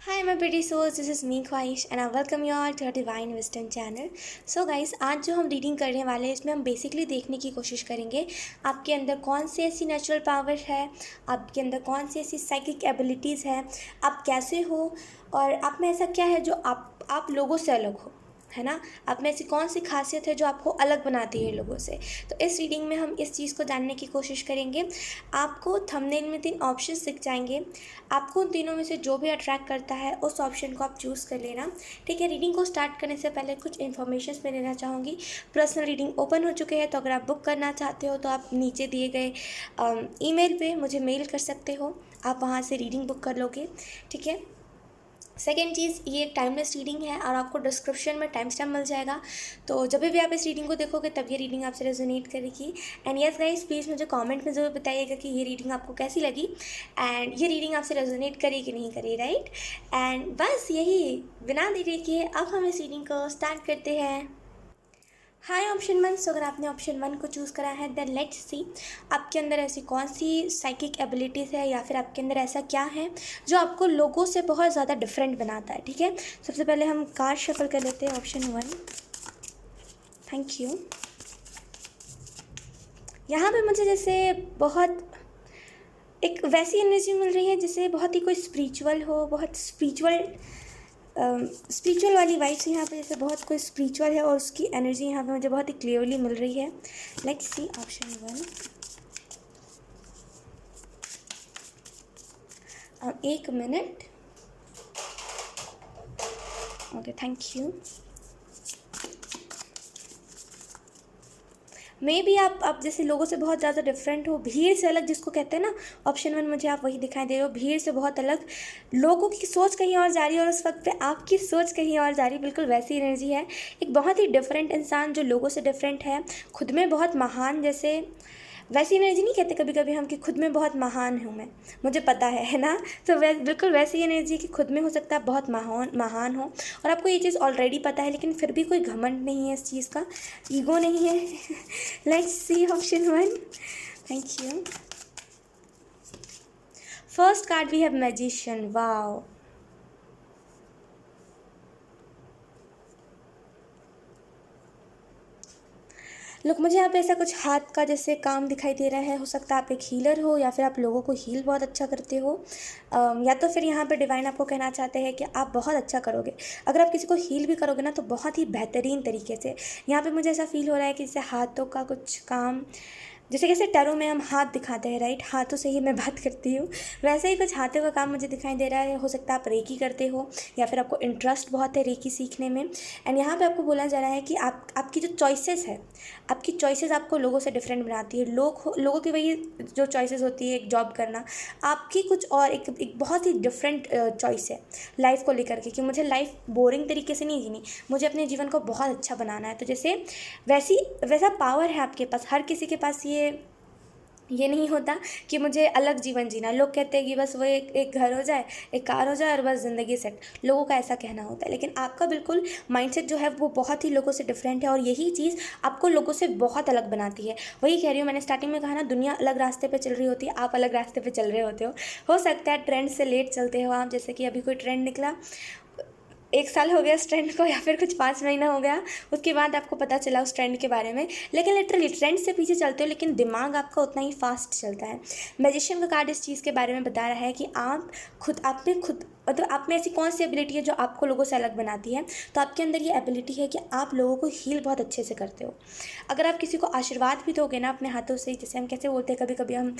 Hi my pretty souls, this is me ख्वाहिश and I welcome you all to our Divine Wisdom channel. So guys, आज जो हम reading करने वाले हैं इसमें हम बेसिकली देखने की कोशिश करेंगे आपके अंदर कौन सी ऐसी नेचुरल पावर है, आपके अंदर कौन सी ऐसी साइकिक एबिलिटीज़ है, आप कैसे हो और आप में ऐसा क्या है जो आप लोगों से अलग हो, है ना। आप में ऐसी कौन सी खासियत है जो आपको अलग बनाती है लोगों से। तो इस रीडिंग में हम इस चीज़ को जानने की कोशिश करेंगे। आपको थंबनेल में 3 ऑप्शंस दिख जाएंगे, आपको उन तीनों में से जो भी अट्रैक्ट करता है उस ऑप्शन को आप चूज़ कर लेना। ठीक है, रीडिंग को स्टार्ट करने से पहले कुछ इन्फॉर्मेशन मैं देना चाहूँगी। पर्सनल रीडिंग ओपन हो चुके हैं, तो अगर आप बुक करना चाहते हो तो आप नीचे दिए गए ईमेल पे मुझे मेल कर सकते हो, आप वहाँ से रीडिंग बुक कर लोगे। ठीक है। सेकेंड चीज़, ये एक टाइमलेस रीडिंग है और आपको डिस्क्रिप्शन में टाइम स्टैम्प मिल जाएगा, तो जब भी आप इस रीडिंग को देखोगे तब ये रीडिंग आपसे रेजोनेट करेगी। एंड यस गाइस, प्लीज़ मुझे कमेंट में ज़रूर बताइएगा कि ये रीडिंग आपको कैसी लगी एंड ये रीडिंग आपसे रेजोनेट करी कि नहीं करी, राइट। एंड बस यही, बिना देरी किए अब हम इस रीडिंग को स्टार्ट करते हैं। हाय ऑप्शन 1, सो अगर आपने ऑप्शन 1 को चूज़ करा है देन लेट्स सी आपके अंदर ऐसी कौन सी साइकिक एबिलिटीज़ है या फिर आपके अंदर ऐसा क्या है जो आपको लोगों से बहुत ज़्यादा डिफरेंट बनाता है। ठीक है, सबसे पहले हम कार्ड शफल कर लेते हैं। Option 1, thank you. यहाँ पे मुझे जैसे बहुत एक वैसी एनर्जी मिल रही है जैसे बहुत ही कोई स्पिरिचुअल हो, बहुत स्पिरिचुअल वाली वाइब्स यहाँ पे, जैसे बहुत कोई स्पिरिचुअल है और उसकी एनर्जी यहाँ पे मुझे बहुत ही क्लियरली मिल रही है। Let's see option 1। एक मिनट, okay thank you. Maybe आप जैसे लोगों से बहुत ज़्यादा डिफरेंट हो, भीड़ से अलग जिसको कहते हैं ना। ऑप्शन 1 मुझे आप वही दिखाई दे रहे हो, भीड़ से बहुत अलग, लोगों की सोच कहीं और जा रही है और उस वक्त पे आपकी सोच कहीं और जा रही है, बिल्कुल वैसी एनर्जी है। एक बहुत ही डिफरेंट इंसान जो लोगों से डिफरेंट है, खुद में बहुत महान, जैसे वैसी एनर्जी नहीं कहते कभी कभी हम कि खुद में बहुत महान हूँ मैं, मुझे पता है ना। तो बिल्कुल वैसी एनर्जी कि खुद में हो सकता है बहुत महान महान हो और आपको ये चीज़ ऑलरेडी पता है, लेकिन फिर भी कोई घमंड नहीं है इस चीज़ का, ईगो नहीं है। Let's see option 1, thank you. First card we have magician, wow. लोग मुझे यहाँ पे ऐसा कुछ हाथ का जैसे काम दिखाई दे रहा है, हो सकता है आप एक हीलर हो या फिर आप लोगों को हील बहुत अच्छा करते हो, या तो फिर यहाँ पे डिवाइन आपको कहना चाहते हैं कि आप बहुत अच्छा करोगे। अगर आप किसी को हील भी करोगे ना तो बहुत ही बेहतरीन तरीके से। यहाँ पे मुझे ऐसा फील हो रहा है कि जैसे हाथों का कुछ काम, जैसे कैसे टैरो में हम हाथ दिखाते हैं, राइट, हाथों से ही मैं बात करती हूँ, वैसे ही कुछ हाथों का काम मुझे दिखाई दे रहा है। हो सकता है आप रेकी करते हो या फिर आपको इंटरेस्ट बहुत है रेकी सीखने में। एंड यहाँ पे आपको बोला जा रहा है कि आपकी जो चॉइसेस है, आपकी चॉइसेस आपको लोगों से डिफरेंट बनाती है। लोगों की वही जो चॉइसेस होती है, एक जॉब करना, आपकी कुछ और एक बहुत ही डिफरेंट चॉइस है लाइफ को लेकर के, कि मुझे लाइफ बोरिंग तरीके से नहीं जीनी, मुझे अपने जीवन को बहुत अच्छा बनाना है। तो जैसे वैसा पावर है आपके पास, हर किसी के पास ये नहीं होता कि मुझे अलग जीवन जीना। लोग कहते हैं कि बस वो एक घर हो जाए, एक कार हो जाए और बस ज़िंदगी सेट, लोगों का ऐसा कहना होता है। लेकिन आपका बिल्कुल माइंडसेट जो है वो बहुत ही लोगों से डिफरेंट है और यही चीज़ आपको लोगों से बहुत अलग बनाती है। वही कह रही हूँ, मैंने स्टार्टिंग में कहा ना, दुनिया अलग रास्ते पे चल रही होती है, आप अलग रास्ते पे चल रहे होते हो सकता है ट्रेंड से लेट चलते हो आप, जैसे कि अभी कोई ट्रेंड निकला, 1 साल हो गया उस ट्रेंड को या फिर कुछ 5 महीना हो गया, उसके बाद आपको पता चला उस ट्रेंड के बारे में, लेकिन लिटरली ट्रेंड से पीछे चलते हो लेकिन दिमाग आपका उतना ही फास्ट चलता है। मैजिशियन का कार्ड इस चीज़ के बारे में बता रहा है कि आप मतलब आप में ऐसी कौन सी एबिलिटी है जो आपको लोगों से अलग बनाती है। तो आपके अंदर ये एबिलिटी है कि आप लोगों को हील बहुत अच्छे से करते हो। अगर आप किसी को आशीर्वाद भी दोगे ना अपने हाथों से, जैसे हम कैसे बोलते हैं कभी कभी हम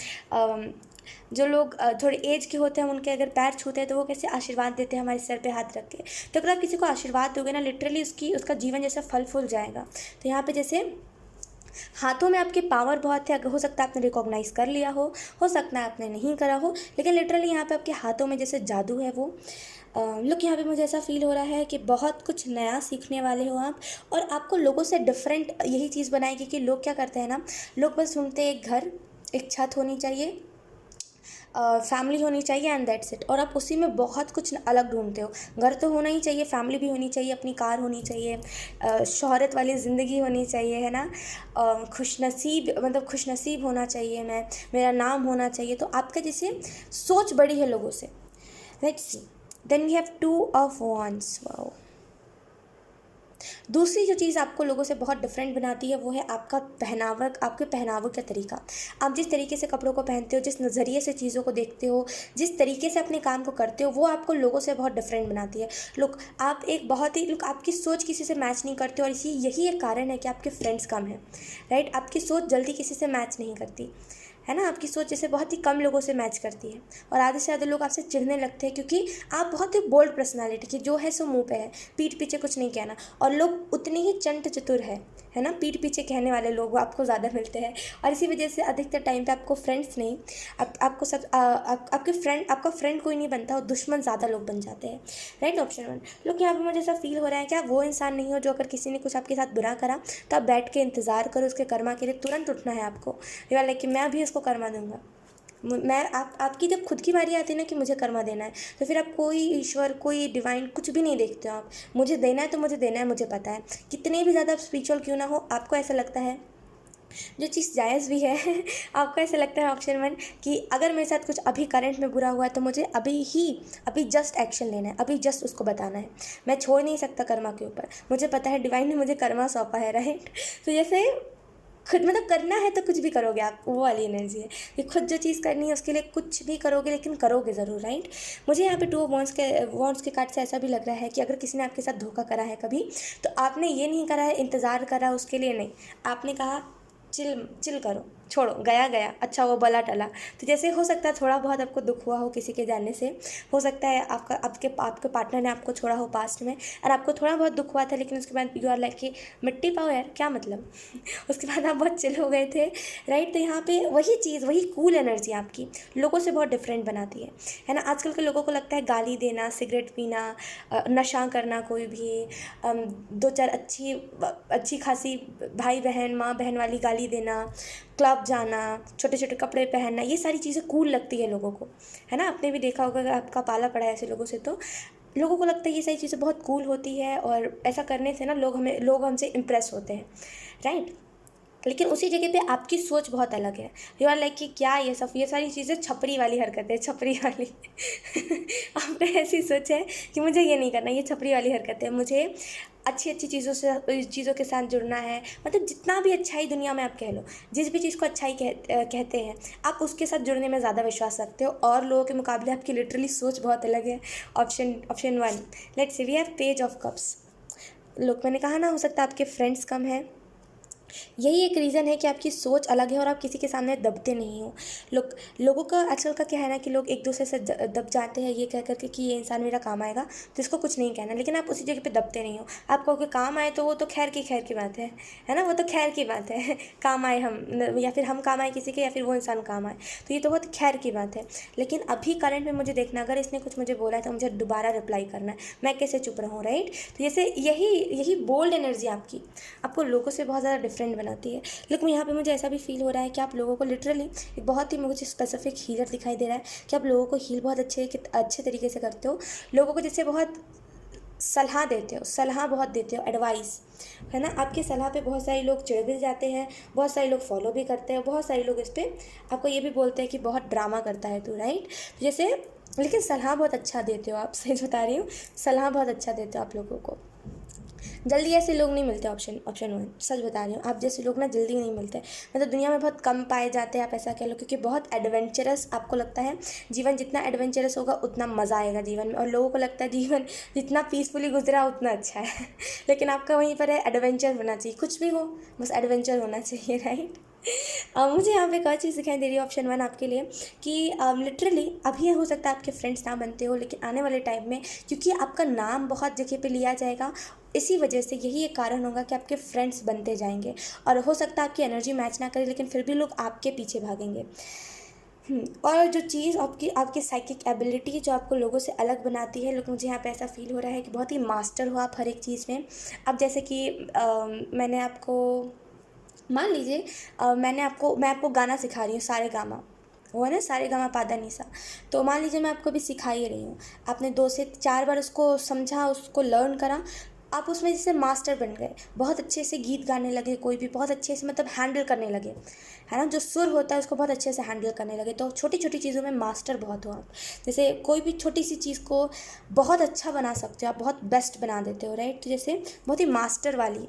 जो लोग थोड़े एज के होते हैं उनके अगर पैर छूते हैं तो वो कैसे आशीर्वाद देते हैं हमारे सर पे हाथ रख के। तो अगर आप किसी को आशीर्वाद दोगे ना, लिटरली उसका जीवन जैसा फल फूल जाएगा। तो यहाँ पे जैसे हाथों में आपके पावर बहुत है, हो सकता है आपने रिकॉग्नाइज़ कर लिया हो सकता है आपने नहीं करा हो, लेकिन लिटरली यहाँ पे आपके हाथों में जैसे जादू है वो। लुक, यहाँ पे मुझे ऐसा फील हो रहा है कि बहुत कुछ नया सीखने वाले हो आप, और आपको लोगों से डिफरेंट यही चीज़ बनाएगी कि लोग क्या करते हैं ना, लोग बस ढूंढते हैं एक घर, एक छत होनी चाहिए, फैमिली होनी चाहिए एंड दैट्स इट, और आप उसी में बहुत कुछ अलग ढूंढते हो। घर तो होना ही चाहिए, फैमिली भी होनी चाहिए, अपनी कार होनी चाहिए, शोहरत वाली ज़िंदगी होनी चाहिए, है ना, खुशनसीब होना चाहिए, मेरा नाम होना चाहिए। तो आपका जैसे सोच बड़ी है लोगों से। Let's see, then we have two of wands। Wow. दूसरी जो चीज़ आपको लोगों से बहुत डिफरेंट बनाती है वो है आपका पहनावा, आपके पहनावे का तरीका। आप जिस तरीके से कपड़ों को पहनते हो, जिस नज़रिए से चीज़ों को देखते हो, जिस तरीके से अपने काम को करते हो, वो आपको लोगों से बहुत डिफरेंट बनाती है। लोग आप एक बहुत ही लोग आपकी सोच किसी से मैच नहीं करते, और इसी यही एक कारण है कि आपके फ्रेंड्स कम हैं, राइट। आपकी सोच जल्दी किसी से मैच नहीं करती है ना, आपकी सोच जैसे बहुत ही कम लोगों से मैच करती है, और आधे से ज़्यादा लोग आपसे चिढ़ने लगते हैं क्योंकि आप बहुत ही बोल्ड पर्सनालिटी की, जो है सो मुंह पे है, पीठ पीछे कुछ नहीं कहना। और लोग उतने ही चंट चतुर है ना, पीठ पीछे कहने वाले लोग आपको ज़्यादा मिलते हैं, और इसी वजह से अधिकतर टाइम पे आपको फ्रेंड्स नहीं, आपको सब आपका फ्रेंड कोई नहीं बनता, और दुश्मन ज़्यादा लोग बन जाते हैं, राइट। ऑप्शन 1। लोग यहाँ पे मुझे ऐसा फील हो रहा है कि आप वो इंसान नहीं हो जो अगर किसी ने कुछ आपके साथ बुरा करा तो आप बैठ के इंतज़ार करो उसके कर्मा के लिए, तुरंत उठना है आपको, या लाइक कि मैं भी उसको कर्मा दूंगा। मैं आपकी जब खुद की बारी आती है ना कि मुझे कर्मा देना है, तो फिर आप कोई ईश्वर, कोई डिवाइन कुछ भी नहीं देखते हो। आप मुझे देना है तो मुझे देना है, मुझे पता है, कितने भी ज़्यादा आप स्पिरिचुअल क्यों ना हो, आपको ऐसा लगता है जो चीज़ जायज़ भी है आपको ऐसा लगता है ऑप्शन 1 कि अगर मेरे साथ कुछ अभी करंट में बुरा हुआ है तो मुझे अभी जस्ट एक्शन लेना है, अभी जस्ट उसको बताना है, मैं छोड़ नहीं सकता कर्मा के ऊपर, मुझे पता है डिवाइन ने मुझे कर्मा सौंपा है, राइट। तो जैसे खुद मतलब करना है तो कुछ भी करोगे आप, वो वाली एनर्जी है कि खुद जो चीज़ करनी है उसके लिए कुछ भी करोगे, लेकिन करोगे ज़रूर, राइट। मुझे यहाँ पे टू वॉन्ट्स के कार्ड से ऐसा भी लग रहा है कि अगर किसी ने आपके साथ धोखा करा है कभी, तो आपने ये नहीं करा है इंतज़ार करा उसके लिए, नहीं, आपने कहा चिल चिल करो, छोड़ो, गया गया, अच्छा वो भला टला। तो जैसे हो सकता है थोड़ा बहुत आपको दुख हुआ हो किसी के जाने से, हो सकता है आपके पार्टनर ने आपको छोड़ा हो पास्ट में, और आपको थोड़ा बहुत दुख हुआ था, लेकिन उसके बाद यू आर लाइक कि मिट्टी पाओ यार, क्या मतलब उसके बाद आप बहुत चिल हो गए थे, राइट। तो यहाँ पे वही चीज़, वही कूल एनर्जी आपकी लोगों से बहुत डिफरेंट बनाती है ना। आजकल के लोगों को लगता है गाली देना, सिगरेट पीना, नशा करना, कोई भी दो चार अच्छी खासी भाई बहन माँ बहन वाली गाली देना, क्लब जाना, छोटे छोटे कपड़े पहनना, ये सारी चीज़ें कूल लगती है लोगों को, है ना। आपने भी देखा होगा, अगर आपका पाला पड़ा है ऐसे लोगों से, तो लोगों को लगता है ये सारी चीज़ें बहुत कूल होती है, और ऐसा करने से ना लोग हमसे इम्प्रेस होते हैं, राइट। लेकिन उसी जगह पे आपकी सोच बहुत अलग है, यू आर लाइक कि क्या ये सारी चीज़ें छपरी वाली हरकत है, छपरी वाली आपने ऐसी सोच है कि मुझे ये नहीं करना, ये छपरी वाली हरकत है, मुझे अच्छी अच्छी चीज़ों के साथ जुड़ना है। मतलब जितना भी अच्छाई दुनिया में आप कह लो, जिस भी चीज़ को अच्छाई कहते हैं, आप उसके साथ जुड़ने में ज़्यादा विश्वास रखते हो, और लोगों के मुकाबले आपकी लिटरली सोच बहुत अलग है। Option 1, let's see we have page of cups. लोग, मैंने कहा ना, हो सकता है आपके फ्रेंड्स कम हैं, यही एक रीज़न है कि आपकी सोच अलग है और आप किसी के सामने दबते नहीं हो। लोगों का आजकल का क्या है ना कि लोग एक दूसरे से दब जाते हैं ये कह करके कि ये इंसान मेरा काम आएगा, तो इसको कुछ नहीं कहना, लेकिन आप उसी जगह पे दबते नहीं हो। आप कहोगे काम आए तो वो तो खैर की बात है ना, वो तो खैर की बात है काम आए हम, या फिर हम काम आए किसी के, या फिर वो इंसान काम आए, तो ये तो बहुत खैर की बात है। लेकिन अभी करंट में मुझे देखना, अगर इसने कुछ मुझे बोला है तो मुझे दोबारा रिप्लाई करना है, मैं कैसे चुप रहूँ, राइट। तो जैसे यही बोल्ड एनर्जी आपको लोगों से बहुत ज़्यादा डिफरेंट बनाती है। लेकिन यहाँ पे मुझे ऐसा भी फील हो रहा है कि आप लोगों को लिटरली एक बहुत ही मुझे स्पेसिफिक हीलर दिखाई दे रहा है कि आप लोगों को हील बहुत अच्छे तरीके से करते हो, लोगों को जैसे बहुत सलाह बहुत देते हो, एडवाइस, है ना। आपकी सलाह पे बहुत सारे लोग चिढ़ भी जाते हैं, बहुत सारे लोग फॉलो भी करते हैं, बहुत सारे लोग इस पर आपको ये भी बोलते हैं कि बहुत ड्रामा करता है तू, राइट। तो जैसे, लेकिन सलाह बहुत अच्छा देते हो आप, सही बता रही हूँ, सलाह बहुत अच्छा देते हो आप लोगों को। जल्दी ऐसे लोग नहीं मिलते, ऑप्शन 1, सच बता रही हूँ, आप जैसे लोग ना जल्दी नहीं मिलते, मतलब दुनिया में बहुत कम पाए जाते हैं, आप ऐसा कह लो, क्योंकि बहुत एडवेंचरस आपको लगता है जीवन, जितना एडवेंचरस होगा उतना मज़ा आएगा जीवन में, और लोगों को लगता है जीवन जितना पीसफुली गुजरा उतना अच्छा है लेकिन आपका वहीं पर है एडवेंचर होना चाहिए, कुछ भी हो बस एडवेंचर होना चाहिए, राइट। मुझे यहाँ पे एक और चीज़ दिखाई दे रही है, ऑप्शन 1 आपके लिए, कि लिटरली अभी हो सकता है आपके फ्रेंड्स ना बनते हो, लेकिन आने वाले टाइम में क्योंकि आपका नाम बहुत जगह पे लिया जाएगा, इसी वजह से यही एक कारण होगा कि आपके फ्रेंड्स बनते जाएंगे, और हो सकता है आपकी एनर्जी मैच ना करे, लेकिन फिर भी लोग आपके पीछे भागेंगे। और जो चीज़ आपकी साइकिक एबिलिटी जो आपको लोगों से अलग बनाती है, लोग, मुझे यहाँ पे ऐसा फील हो रहा है कि बहुत ही मास्टर हो आप हर एक चीज़ में। अब जैसे कि मैंने आपको, मान लीजिए मैं आपको गाना सिखा रही हूँ, सारे गामा, वो है ना, सारे गामा पादा निसा। तो मान लीजिए मैं आपको अभी सिखा ही रही हूँ, आपने 2 से 4 बार उसको समझा, उसको लर्न करा, आप उसमें जैसे मास्टर बन गए, बहुत अच्छे से गीत गाने लगे, कोई भी बहुत अच्छे से मतलब हैंडल करने लगे, है ना, जो सुर होता है उसको बहुत अच्छे से हैंडल करने लगे। तो छोटी छोटी चीज़ों में मास्टर बहुत हो आप, जैसे कोई भी छोटी सी चीज़ को बहुत अच्छा बना सकते हो आप, बहुत बेस्ट बना देते हो, राइट। तो जैसे बहुत ही मास्टर वाली,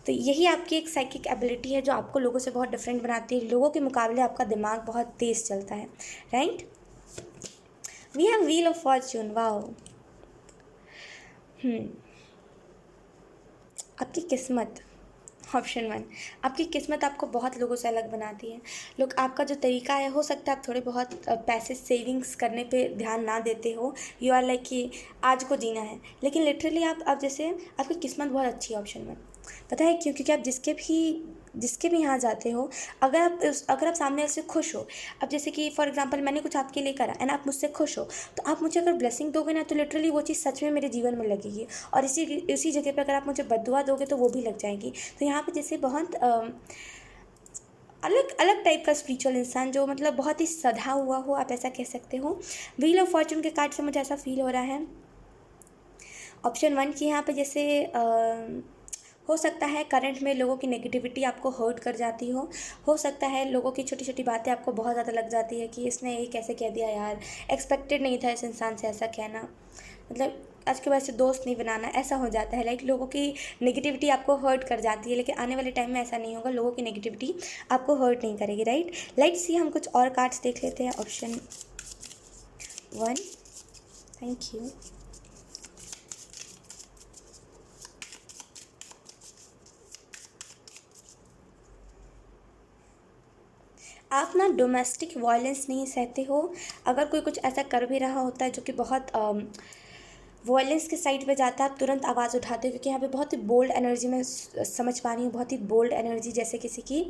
तो यही आपकी एक साइकिक एबिलिटी है जो आपको लोगों से बहुत डिफरेंट बनाती है। लोगों के मुकाबले आपका दिमाग बहुत तेज़ चलता है, right. We have wheel of fortune, wow. आपकी किस्मत, ऑप्शन वन, आपकी किस्मत आपको बहुत लोगों से अलग बनाती है। लोग आपका जो तरीका है, हो सकता है आप थोड़े बहुत पैसे सेविंग्स करने पे ध्यान ना देते हो, यू आर लाइक कि आज को जीना है, लेकिन लिटरली आप जैसे आपकी किस्मत बहुत अच्छी है, ऑप्शन वन। पता है क्यों? क्योंकि आप जिसके भी यहाँ जाते हो, अगर आप सामने से खुश हो, अब जैसे कि फॉर एग्जांपल मैंने कुछ आपके लिए करा एंड आप मुझसे खुश हो, तो आप मुझे अगर ब्लेसिंग दोगे ना, तो लिटरली वो चीज़ सच में मेरे जीवन में लगेगी, और इसी जगह पे अगर आप मुझे बद्दुआ दोगे तो वो भी लग जाएगी। तो यहाँ पे जैसे बहुत अलग अलग टाइप का स्पिरिचुअल इंसान, जो मतलब बहुत ही सधा हुआ हो, आप ऐसा कह सकते हो। व्हील ऑफ फॉर्चून के कार्ड से मुझे ऐसा फील हो रहा है, ऑप्शन वन की यहाँ पे जैसे हो सकता है करंट में लोगों की नेगेटिविटी आपको हर्ट कर जाती हो सकता है लोगों की छोटी छोटी बातें आपको बहुत ज़्यादा लग जाती है कि इसने ये कैसे कह दिया यार, एक्सपेक्टेड नहीं था इस इंसान से ऐसा कहना, मतलब आज के बाद से दोस्त नहीं बनाना, ऐसा हो जाता है। लाइक लोगों की नेगेटिविटी आपको हर्ट कर जाती है, लेकिन आने वाले टाइम में ऐसा नहीं होगा, लोगों की नेगेटिविटी आपको हर्ट नहीं करेगी, राइट। लेट्स सी, हम कुछ और कार्ड्स देख लेते हैं। Option one, thank you. आप ना डोमेस्टिक वायलेंस नहीं सहते हो। अगर कोई कुछ ऐसा कर भी रहा होता है जो कि बहुत वॉयलेंस के साइड पे जाता है, आप तुरंत आवाज़ उठाते हो, क्योंकि यहाँ पे बहुत ही बोल्ड एनर्जी में समझ पा रही हूँ, बहुत ही बोल्ड एनर्जी, जैसे किसी की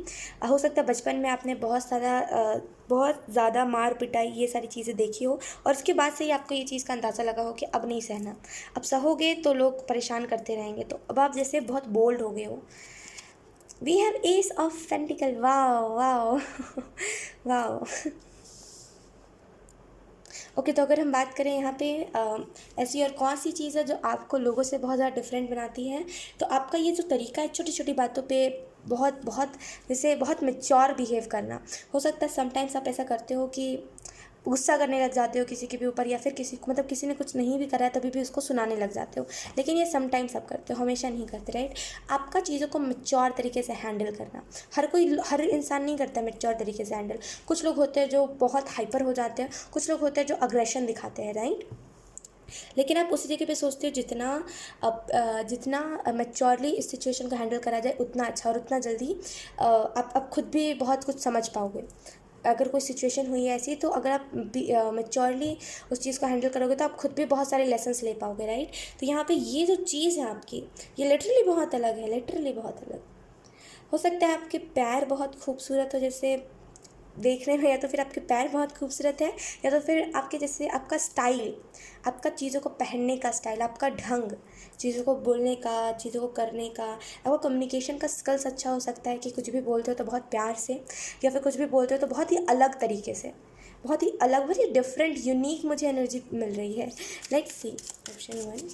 हो सकता है बचपन में आपने बहुत ज़्यादा मार पिटाई ये सारी चीज़ें देखी हो, और उसके बाद से ही आपको ये चीज़ का अंदाज़ा लगा हो कि अब नहीं सहना, अब सहोगे तो लोग परेशान करते रहेंगे, तो अब आप जैसे बहुत बोल्ड हो गए हो। We have ace of pentacles, wow wow wow. Okay, तो अगर हम बात करें यहाँ पे ऐसी और कौन सी चीज़ है जो आपको लोगों से बहुत ज़्यादा डिफरेंट बनाती है, तो आपका ये जो तरीका है छोटी छोटी बातों पे बहुत बहुत जैसे बहुत मेच्योर बिहेव करना। हो सकता है समटाइम्स आप ऐसा करते हो कि गुस्सा करने लग जाते हो किसी के भी ऊपर, या फिर किसी को मतलब किसी ने कुछ नहीं भी करा है तभी भी उसको सुनाने लग जाते हो, लेकिन ये समटाइम्स आप करते हो, हमेशा नहीं करते, राइट। आपका चीज़ों को मेच्योर तरीके से हैंडल करना, हर इंसान नहीं करता मेच्योर तरीके से हैंडल। कुछ लोग होते हैं जो बहुत हाइपर हो जाते हैं, कुछ लोग होते हैं जो अग्रेशन दिखाते हैं, राइट। लेकिन आप उसी जगह पे सोचते हो जितना मैच्योरली इस सिचुएशन को हैंडल करा जाए उतना अच्छा, और उतना जल्दी आप खुद भी बहुत कुछ समझ पाओगे। अगर कोई सिचुएशन हुई है ऐसी, तो अगर आप मैच्योरली उस चीज़ को हैंडल करोगे तो आप खुद भी बहुत सारे लेसन्स ले पाओगे, राइट। तो यहाँ पे ये जो चीज़ है आपकी, ये लिटरली बहुत अलग है, लिटरली बहुत अलग। हो सकता है आपके पैर बहुत खूबसूरत हो, जैसे देखने में, या तो फिर आपके पैर बहुत खूबसूरत है, या तो फिर आपके जैसे आपका स्टाइल, आपका चीज़ों को पहनने का स्टाइल, आपका ढंग, चीज़ों को बोलने का, चीज़ों को करने का, आपका कम्युनिकेशन का स्किल्स अच्छा हो सकता है कि कुछ भी बोलते हो तो बहुत प्यार से, या फिर कुछ भी बोलते हो तो बहुत ही अलग तरीके से, बहुत ही अलग, बहुत ही डिफरेंट यूनिक मुझे एनर्जी मिल रही है। Let's see, option one,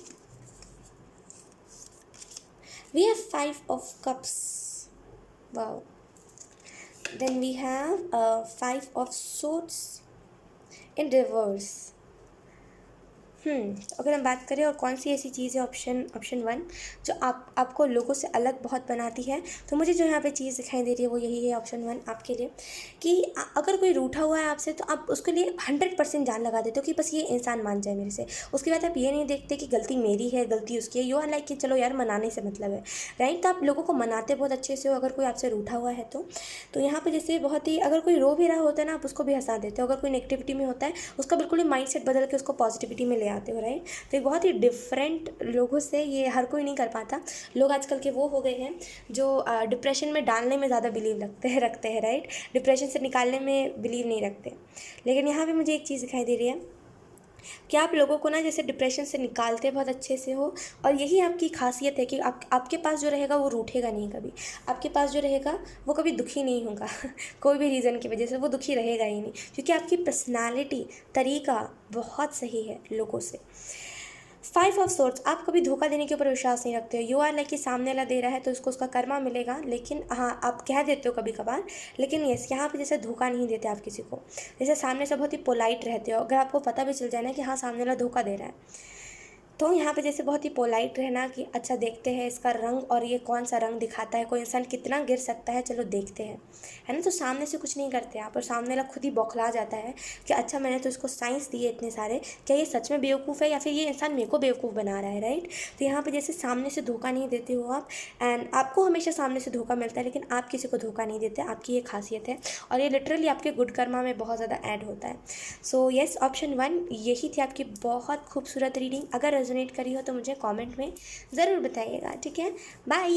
we have 5 of Cups, wow. Then we have 5 of Swords in reverse. अगर हम बात करें और कौन सी ऐसी चीज़ है, ऑप्शन वन, जो आपको लोगों से अलग बहुत बनाती है, तो मुझे जो यहाँ पे चीज़ दिखाई दे रही है वो यही है, ऑप्शन वन आपके लिए, कि अगर कोई रूठा हुआ है आपसे तो आप उसके लिए 100% जान लगा देते हो कि बस ये इंसान मान जाए मेरे से। उसके बाद आप ये नहीं देखते कि गलती मेरी है, गलती उसकी है, यू आर लाइक कि चलो यार मनाने से मतलब है, राइट। तो आप लोगों को मनाते बहुत अच्छे से हो अगर कोई आपसे रूठा हुआ है तो यहाँ पे जैसे बहुत ही, अगर कोई रो भी रहा होता है ना, आप उसको भी हंसा देते हो, अगर कोई नेगेटिविटी में होता है उसका बिल्कुल ही माइंड सेट बदल के उसको पॉजिटिविटी में ले आते हो, राइट। तो एक बहुत ही डिफरेंट लोगों से, ये हर कोई नहीं कर पाता। लोग आजकल के वो हो गए हैं जो डिप्रेशन में डालने में ज़्यादा बिलीव रखते हैं, राइट, डिप्रेशन से निकालने में बिलीव नहीं रखते। लेकिन यहाँ पे मुझे एक चीज़ दिखाई दे रही है कि आप लोगों को ना जैसे डिप्रेशन से निकालते बहुत अच्छे से हो, और यही आपकी खासियत है कि आपके पास जो रहेगा वो रूठेगा नहीं कभी, आपके पास जो रहेगा वो कभी दुखी नहीं होगा कोई भी रीज़न की वजह से वो दुखी रहेगा ही नहीं, क्योंकि आपकी पर्सनालिटी, तरीका बहुत सही है लोगों से। फाइव ऑफ सोर्ड्स, आप कभी धोखा देने के ऊपर विश्वास नहीं रखते हो। यू आर लाइक कि सामने वाला दे रहा है तो उसको उसका कर्मा मिलेगा, लेकिन हाँ आप कह देते हो कभी कभार, लेकिन यस यहाँ पे जैसे धोखा नहीं देते आप किसी को। जैसे सामने से बहुत ही पोलाइट रहते हो, अगर आपको पता भी चल जाए ना कि हाँ सामने वाला धोखा दे रहा है, तो यहाँ पे जैसे बहुत ही पोलाइट रहना कि अच्छा देखते हैं इसका रंग और ये कौन सा रंग दिखाता है, कोई इंसान कितना गिर सकता है, चलो देखते हैं, है ना। तो सामने से कुछ नहीं करते आप, और सामने वाला खुद ही बौखला जाता है कि अच्छा मैंने तो इसको साइंस दिए इतने सारे, क्या ये सच में बेवकूफ़ है या फिर ये इंसान मेरे को बेवकूफ़ बना रहा है, राइट। तो यहाँ पर जैसे सामने से धोखा नहीं देते हो आप, एंड आपको हमेशा सामने से धोखा मिलता है, लेकिन आप किसी को धोखा नहीं देते, आपकी ये खासियत है, और ये लिटरली आपके गुड कर्मा में बहुत ज़्यादा ऐड होता है। सो येस, ऑप्शन 1 यही थी आपकी बहुत खूबसूरत रीडिंग। अगर रेजोनेट करी हो तो मुझे कमेंट में ज़रूर बताइएगा, ठीक है। बाय।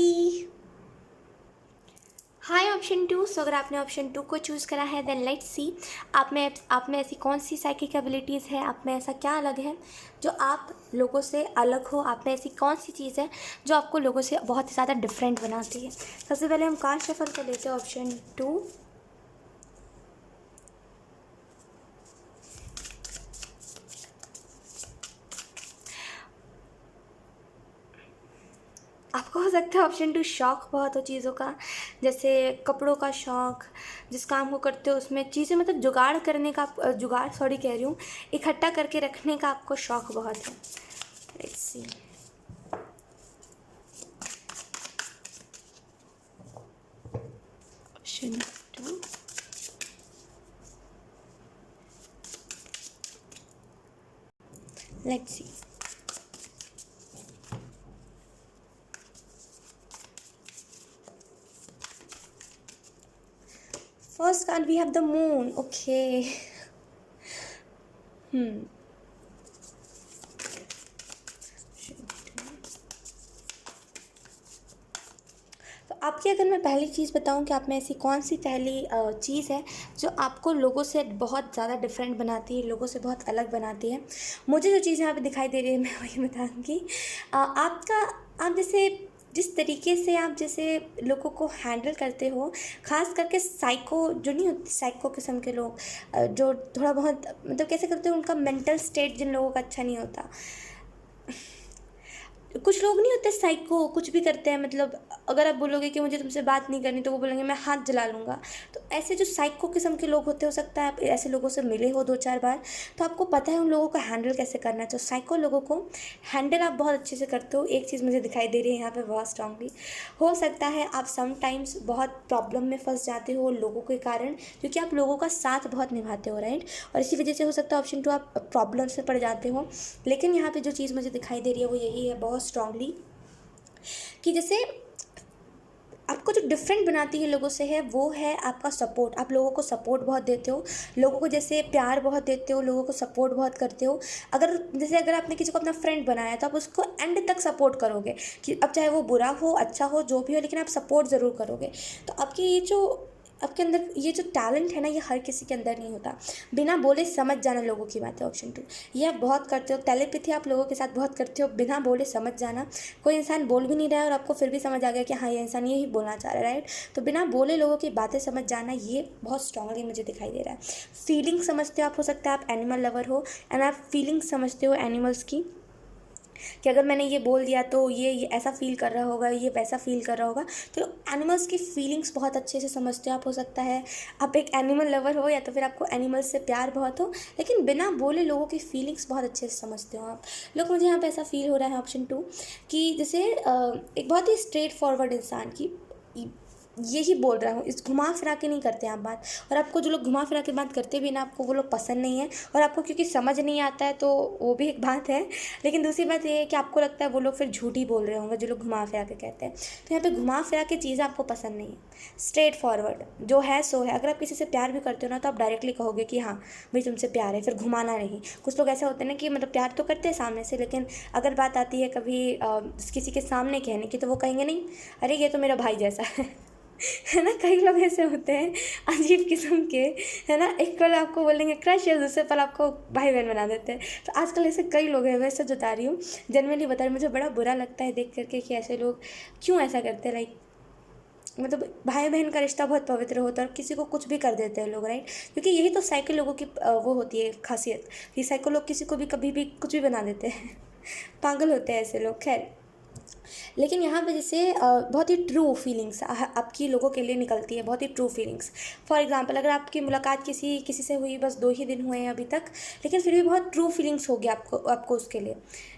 हाय ऑप्शन 2। सो अगर आपने ऑप्शन 2 को चूज़ करा है देन लेट्स सी आप में ऐसी कौन सी साइकिक एबिलिटीज़ है, आप में ऐसा क्या अलग है जो आप लोगों से अलग हो, आप में ऐसी कौन सी चीज़ है जो आपको लोगों से बहुत ही ज़्यादा डिफरेंट बनाती है। सबसे पहले हम कार्ड शफल कर लेते हैं ऑप्शन 2। आपको हो सकता है ऑप्शन 2 शौक बहुत हो चीज़ों का, जैसे कपड़ों का शौक, जिस काम को करते हो उसमें चीज़ें मतलब जुगाड़ करने का, जुगाड़ सॉरी कह रही हूँ, इकट्ठा करके रखने का आपको शौक बहुत है। Let's see. Option 2। Let's see. First card we have the moon. Okay. तो आपकी अगर मैं पहली चीज़ बताऊं कि आप में ऐसी कौन सी पहली चीज़ है जो आपको लोगों से बहुत ज़्यादा डिफरेंट बनाती है, लोगों से बहुत अलग बनाती है, मुझे जो चीज़ यहाँ पे दिखाई दे रही है मैं वही बताऊंगी। आप जैसे जिस तरीके से आप जैसे लोगों को हैंडल करते हो, ख़ास करके साइको जो नहीं होते, साइको किस्म के लोग, जो थोड़ा बहुत मतलब कैसे करते हो, उनका मेंटल स्टेट जिन लोगों का अच्छा नहीं होता। कुछ लोग नहीं होते साइको, कुछ भी करते हैं, मतलब अगर आप बोलोगे कि मुझे तुमसे बात नहीं करनी तो वो बोलेंगे मैं हाथ जला लूँगा। तो ऐसे जो साइको किस्म के लोग होते, हो सकता है आप ऐसे लोगों से मिले हो 2-4 बार, तो आपको पता है उन लोगों को हैंडल कैसे करना है। तो साइको लोगों को हैंडल आप बहुत अच्छे से करते हो। एक चीज़ मुझे दिखाई दे रही है यहाँ पे बहुत स्ट्रांगली, हो सकता है आप समटाइम्स बहुत प्रॉब्लम में फंस जाते हो लोगों के कारण, क्योंकि आप लोगों का साथ बहुत निभाते हो, राइट। और इसी वजह से हो सकता है ऑप्शन 2 आप प्रॉब्लम्स में पड़ जाते हो। लेकिन यहाँ पे जो चीज़ मुझे दिखाई दे रही है वो यही है बहुत स्ट्रांगली, कि जैसे आपको जो डिफरेंट बनाती है लोगों से है वो है आपका सपोर्ट। आप लोगों को सपोर्ट बहुत देते हो, लोगों को जैसे प्यार बहुत देते हो, लोगों को सपोर्ट बहुत करते हो। अगर आपने किसी को अपना फ्रेंड बनाया तो आप उसको एंड तक सपोर्ट करोगे, कि अब चाहे वो बुरा हो अच्छा हो जो भी हो, लेकिन आप सपोर्ट ज़रूर करोगे। तो आपके अंदर ये जो टैलेंट है ना, ये हर किसी के अंदर नहीं होता। बिना बोले समझ जाना लोगों की बात है ऑप्शन 2, ये आप बहुत करते हो। टेलीपैथी आप लोगों के साथ बहुत करते हो, बिना बोले समझ जाना। कोई इंसान बोल भी नहीं रहा है और आपको फिर भी समझ आ गया कि हाँ ये इंसान यही बोलना चाह रहा है, राइट। तो बिना बोले लोगों की बातें समझ जाना, ये बहुत स्ट्रांगली मुझे दिखाई दे रहा है। फीलिंग समझते हो आप, हो सकता है आप एनिमल लवर हो एंड आप फीलिंग समझते हो एनिमल्स की, कि अगर मैंने ये बोल दिया तो ये ऐसा फ़ील कर रहा होगा, ये वैसा फ़ील कर रहा होगा। तो एनिमल्स की फीलिंग्स बहुत अच्छे से समझते हो आप। हो सकता है आप एक एनिमल लवर हो या तो फिर आपको एनिमल्स से प्यार बहुत हो, लेकिन बिना बोले लोगों की फीलिंग्स बहुत अच्छे से समझते हो आप लोग। मुझे यहाँ पे ऐसा फ़ील हो रहा है ऑप्शन 2 कि जैसे एक बहुत ही स्ट्रेट फॉरवर्ड इंसान की यही बोल रहा हूँ, इस घुमा फिरा के नहीं करते आप बात। और आपको जो लोग घुमा फिरा के बात करते भी ना, आपको वो लोग पसंद नहीं है, और आपको क्योंकि समझ नहीं आता है तो वो भी एक बात है। लेकिन दूसरी बात ये है कि आपको लगता है वो लोग फिर झूठी बोल रहे होंगे जो लोग घुमा फिरा के कहते हैं। तो यहाँ पे घुमा फिरा के चीज़ें आपको पसंद नहीं है, स्ट्रेट फॉरवर्ड जो है सो है। अगर आप किसी से प्यार भी करते हो ना तो आप डायरेक्टली कहोगे कि हाँ भाई तुमसे प्यार है, फिर घुमाना नहीं। कुछ लोग ऐसे होते हैं ना कि मतलब प्यार तो करते हैं सामने से, लेकिन अगर बात आती है कभी किसी के सामने कहने की तो वो कहेंगे नहीं, अरे ये तो मेरा भाई जैसा है ना। कई लोग ऐसे होते हैं अजीब किस्म के, है ना। एक पल आपको बोलेंगे क्रश है, दूसरे पल आपको भाई बहन बना देते हैं। तो आजकल ऐसे कई लोग हैं, वैसे बता रही हूँ, जनरली बता रही हूँ। मुझे बड़ा बुरा लगता है देख करके कि ऐसे लोग क्यों ऐसा करते हैं। लाइक मतलब भाई बहन का रिश्ता बहुत पवित्र होता है और किसी को कुछ भी कर देते हैं लोग, राइट। क्योंकि यही तो साइको लोगों की वो होती है खासियत, कि साइको लोग किसी को भी कभी भी कुछ भी बना देते हैं। पागल होते हैं ऐसे लोग। खैर, लेकिन यहाँ पे जैसे बहुत ही ट्रू फीलिंग्स आपकी लोगों के लिए निकलती है, बहुत ही ट्रू फीलिंग्स। फॉर एग्जांपल, अगर आपकी मुलाकात किसी किसी से हुई, बस 2 ही दिन हुए हैं अभी तक, लेकिन फिर भी बहुत ट्रू फीलिंग्स होगी आपको आपको उसके लिए,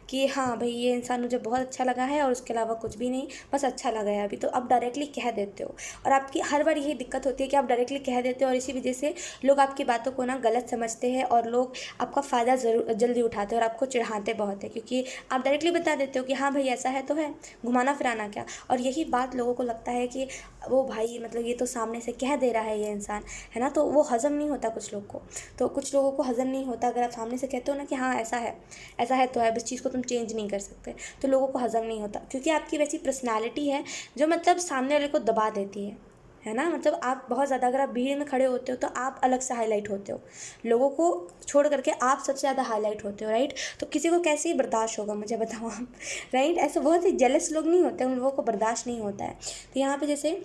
कि हाँ भाई ये इंसान मुझे बहुत अच्छा लगा है और उसके अलावा कुछ भी नहीं, बस अच्छा लगा है अभी। तो आप डायरेक्टली कह देते हो, और आपकी हर बार यही दिक्कत होती है कि आप डायरेक्टली कह देते हो, और इसी वजह से लोग आपकी बातों को ना गलत समझते हैं, और लोग आपका फ़ायदा ज़रूर जल्दी उठाते हैं और आपको चिढ़ाते बहुत है, क्योंकि आप डायरेक्टली बता देते हो कि हाँ भाई ऐसा है तो है, घुमाना फिराना क्या। और यही बात लोगों को लगता है कि वो भाई मतलब ये तो सामने से कह दे रहा है ये इंसान, है ना, तो वो हज़म नहीं होता कुछ लोग को। तो कुछ लोगों को हज़म नहीं होता, अगर आप सामने से कहते हो ना कि हाँ ऐसा है तो है, इस चीज़ को तुम चेंज नहीं कर सकते, तो लोगों को हज़म नहीं होता, क्योंकि आपकी वैसी पर्सनैलिटी है जो मतलब सामने वाले को दबा देती है ना। मतलब आप बहुत ज़्यादा, अगर आप भीड़ में खड़े होते हो तो आप अलग से हाईलाइट होते हो, लोगों को छोड़ करके आप सबसे ज़्यादा हाईलाइट होते हो, राइट। तो किसी को कैसे ही बर्दाश्त होगा, मुझे बताओ आप, राइट। ऐसे बहुत ही जेलस लोग नहीं होते, उन लोगों को बर्दाश्त नहीं होता है। तो यहाँ पे जैसे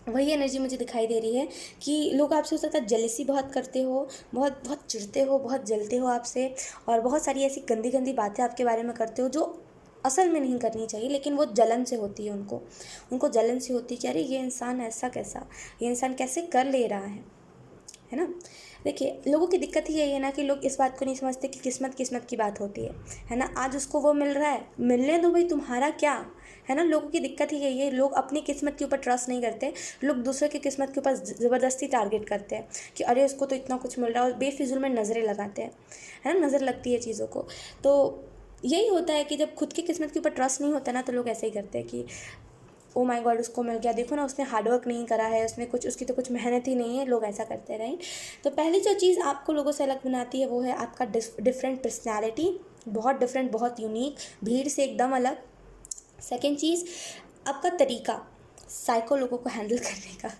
वही एनर्जी मुझे दिखाई दे रही है कि लोग आपसे हो सकता है जेलसी बहुत करते हो, बहुत बहुत चिढ़ते हो, बहुत जलते हो आपसे, और बहुत सारी ऐसी गंदी गंदी बातें आपके बारे में करते हो जो असल में नहीं करनी चाहिए, लेकिन वो जलन से होती है, उनको उनको जलन से होती है कि अरे ये इंसान ऐसा कैसा, ये इंसान कैसे कर ले रहा है ना। देखिए, लोगों की दिक्कत ही यही है ना कि लोग इस बात को नहीं समझते कि किस्मत किस्मत की बात होती है ना। आज उसको वो मिल रहा है, मिलने दो भाई, तुम्हारा क्या, है ना। लोगों की दिक्कत ही यही है, लोग अपनी किस्मत के ऊपर ट्रस्ट नहीं करते, लोग दूसरे की किस्मत के ऊपर ज़बरदस्ती टारगेट करते हैं कि अरे उसको तो इतना कुछ मिल रहा है, और बेफिजूल में नज़रें लगाते हैं, है ना, नज़र लगती है चीज़ों को। तो यही होता है कि जब खुद की किस्मत के ऊपर ट्रस्ट नहीं होता ना, तो लोग ऐसे ही करते हैं कि ओ माय गॉड उसको मिल गया, देखो ना उसने हार्डवर्क नहीं करा है, उसने कुछ, उसकी तो कुछ मेहनत ही नहीं है, लोग ऐसा करते हैं, राइट। तो पहली जो चीज़ आपको लोगों से अलग बनाती है वो है आपका डिफरेंट पर्सनैलिटी, बहुत डिफरेंट, बहुत यूनिक, भीड़ से एकदम अलग। सेकेंड चीज़, आपका तरीका साइको लोगों को हैंडल करने का।